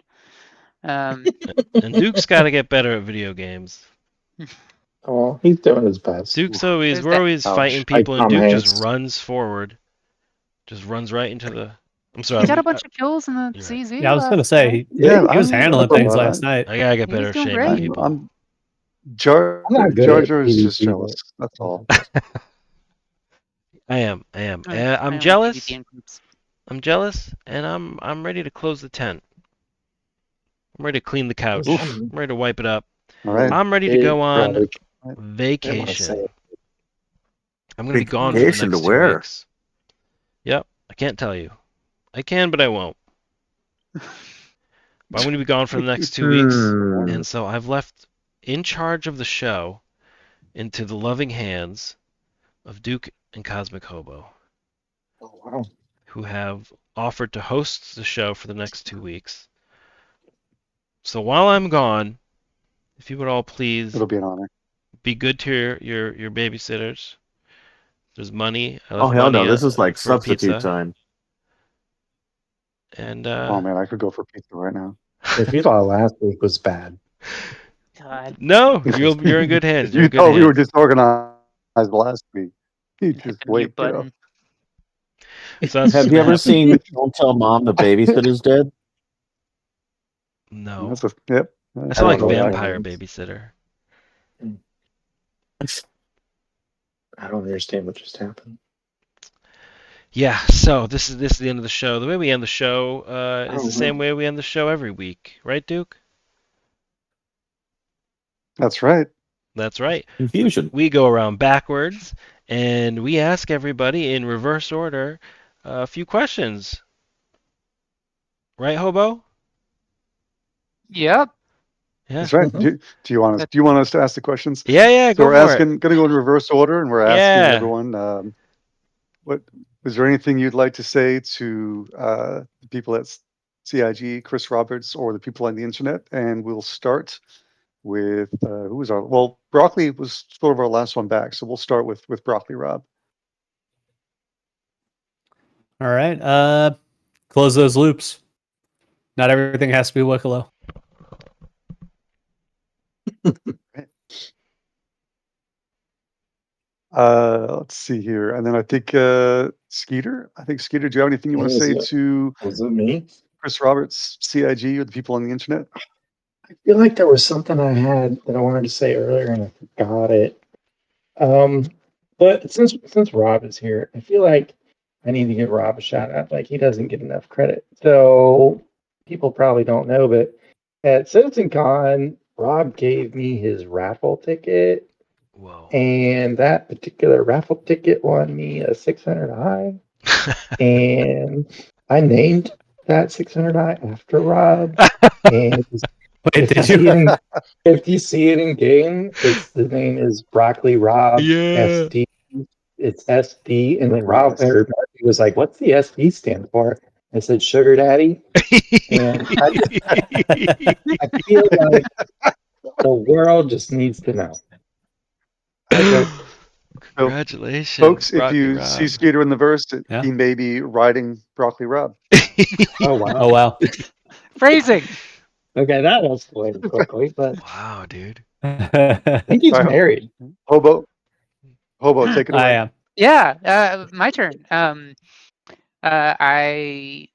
And Duke's gotta get better at video games. oh, he's doing his best. We're There's that. always fighting Ouch. people, and Tom Duke Hanks. just runs forward. Just runs right into the. I'm He sorry. got a bunch of kills in the You're right. CZ. Yeah, I was gonna last say night. Yeah, he was I'm handling number things one. last night. I gotta get He was better at doing shaming great. people. I'm not good Jar at Jar is just PvP, jealous. but- That's all. I am. I I'm only jealous. PvP in groups. I'm jealous, and I'm ready to close the tent. I'm ready to clean the couch. Oof. I'm ready to wipe it up. All right. I'm ready to go on Probably- vacation. it. I'm gonna be gone for the Vacation next to 2 where? weeks. Yep, I can't tell you. I can, but I won't. But I'm gonna be gone for the next 2 weeks, and so I've left in charge of the show into the loving hands of Duke and Cosmic Hobo, Oh, wow. who have offered to host the show for the next 2 weeks. So while I'm gone, if you would all please It'll be an honor. be good to your babysitters. There's money. I Oh left hell money no! This is like for substitute pizza. time. And Oh man, I could go for pizza right now. If you thought last week was bad, God, No, you're in good hands. You're You in good thought we were hands. disorganized last week. You hit just the mute wait, you know. button. So that's what's Have you gonna ever happen. seen Don't Tell Mom the Babysitter's Dead? No, That's a yep. that's I not don't like know what that vampire means. babysitter. I don't understand what just happened. Yeah. So this is the end of the show. The way we end the show I is the don't same know. way we end the show every week, right, Duke? That's right. That's right. Confusion. We go around backwards and we ask everybody in reverse order a few questions. Right, Hobo? Yep. Yeah. That's right. Do you want us? Do you want us to ask the questions? Yeah. So Go we're for it. asking, going to go in reverse order, and we're asking Yeah. everyone, what is there anything you'd like to say to the people at CIG, Chris Roberts, or the people on the internet? And we'll start with who was our well, Broccoli was sort of our last one back, so we'll start with Broccoli Rob. All right. Close those loops. Not everything has to be Wicklow. Let's see here, and then I think Skeeter. I think Skeeter, do you have anything you want to Was say it- to Was it me? Chris Roberts, CIG, or the people on the internet? I feel like there was something I had that I wanted to say earlier and I forgot it. But since Rob is here, I feel like I need to give Rob a shout out. Like he doesn't get enough credit. So people probably don't know, but at CitizenCon, Rob gave me his raffle ticket, Whoa. and that particular raffle ticket won me a 600i, and I named that 600i after Rob. And Wait, did if you see you? it in, if you see it in game, the name is Broccoli Rob Yeah. SD. It's SD, and then Rob or Marty was like, "What's the SD stand for?" I said, "Sugar Daddy." And I feel like the world just needs to know. Okay. So, Congratulations, folks, if Broccoli you see Rob. Skeeter in the verse, Yeah. he may be riding Broccoli Rob. Oh wow! Oh wow. Phrasing. Okay, that escalated quickly, but Wow, dude. I think he's Sorry. married. Hobo, take it I away. am. Yeah. My turn. I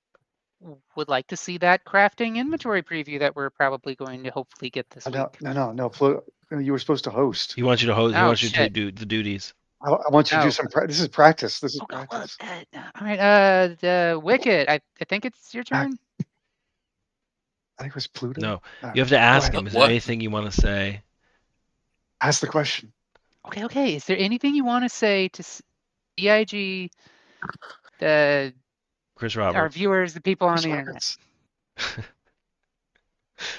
would like to see that crafting inventory preview that we're probably going to hopefully get this week. No. You were supposed to host. He wants you to host. He Oh, wants you to shit. do the duties. I want you to do Oh. some practice. This is practice. This is Oh, well, practice. all right. Wicket. I think it's your turn. I think it was Pluto. No, All you have right. to ask Go him. ahead. Is there anything you want to say? Ask the question. Okay. Is there anything you want to say to CIG, Chris our Roberts. viewers, the people on Chris the internet? Roberts.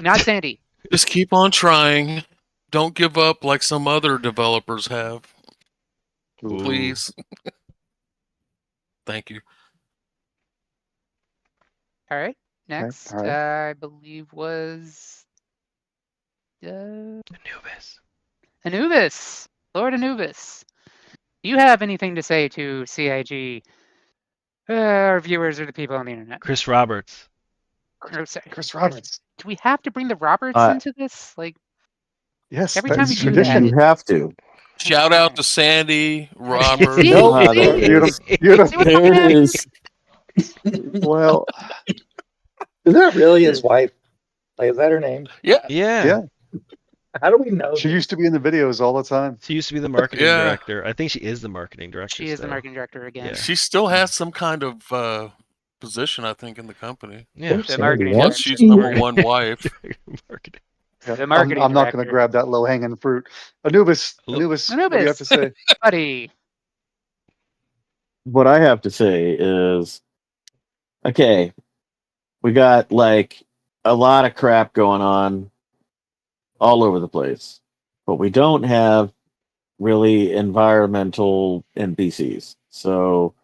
Not Sandy. Just keep on trying. Don't give up like some other developers have. Ooh. Please. Thank you. All right. Next, all right. I believe was Anubis. Anubis. Lord Anubis. Do you have anything to say to CIG, our viewers, or the people on the internet? Chris Roberts. Oh, sorry. Chris Roberts. Do we have to bring the Roberts into this? Like Yes, every time that's we do tradition. that, You have to. Shout out to Sandy, Robert. See? No, See? there it Beautiful. is. Beautiful. See what's There it happening? is. Well, Is that really his wife? Like, is that her name? Yeah. Yeah. How do we know? she this? used to be in the videos all the time. She used to be the marketing Yeah. director. I think she is the marketing director. She is the still. marketing director again. Yeah. She still has some kind of position, I think, in the company. Yeah. The marketing Plus, director. she's number one wife. Marketing. Yeah, The marketing I'm not going to director. grab that low hanging fruit. Anubis, what do you have to say? Buddy. What I have to say is, okay, we got like a lot of crap going on all over the place, but we don't have really environmental NPCs. So,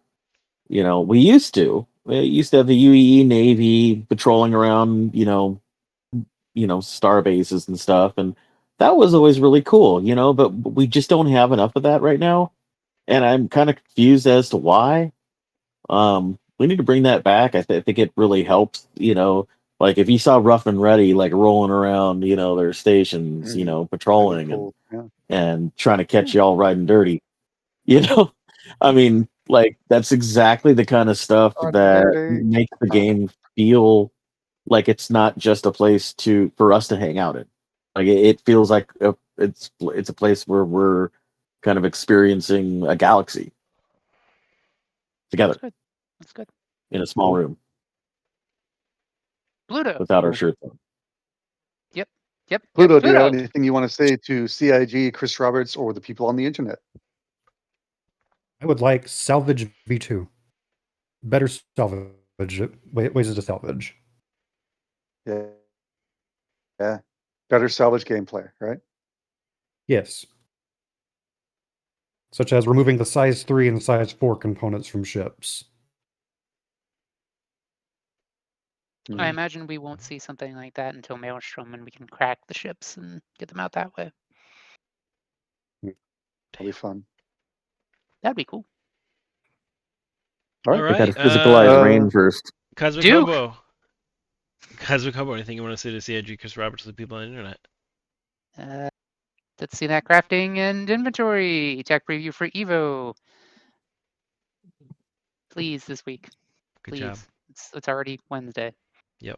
we used to have the UEE Navy patrolling around, star bases and stuff, and that was always really cool, but we just don't have enough of that right now, and I'm kind of confused as to why. We need to bring that back. I think it really helps, Like if you saw Rough and Ready like rolling around, their stations, Mhm. That would patrolling cool. Yeah. and trying to catch you all riding dirty. I mean, like that's exactly the kind of stuff Riding that dirty. makes the game feel like it's not just a place for us to hang out in. Like it feels like it's a place where we're kind of experiencing a galaxy together That's good. That's good. in a small room Pluto. without our Cool. shirts on. Yep. Yep. Pluto, do you have Pluto. anything you want to say to CIG, Chris Roberts, or the people on the internet? I would like salvage V2. Better salvage ways to salvage. Yeah. Yeah. Better salvage gameplay, right? Yes. Such as removing the size 3 and size 4 components from ships. I Mhm. imagine we won't see something like that until Maelstrom, and we can crack the ships and get them out that way. That'll be fun. That'd be cool. All All right. They got to right. physicalize rain first. Cosmic Duke. Hobo. Cosmic Hobo, anything you want to say to CIG, Chris Roberts, to the people on the internet? Let's see that crafting and inventory tech preview for Evo. Please this week. Good Please. job. It's already Wednesday. Yep.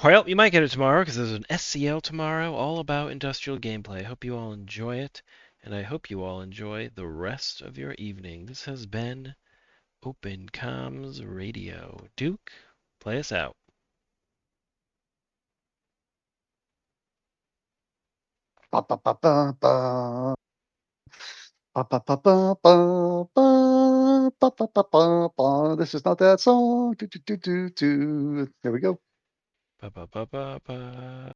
Well, you might get it tomorrow because there's an SCL tomorrow all about industrial gameplay. I hope you all enjoy it, and I hope you all enjoy the rest of your evening. This has been Open Comms Radio. Duke, play us out. Ba, ba, ba, ba, ba. Ba, ba, ba, ba, ba, ba, ba, ba, ba, ba, ba. This is not that song. Do, do, do, do, do. There we go. Ba ba ba ba ba.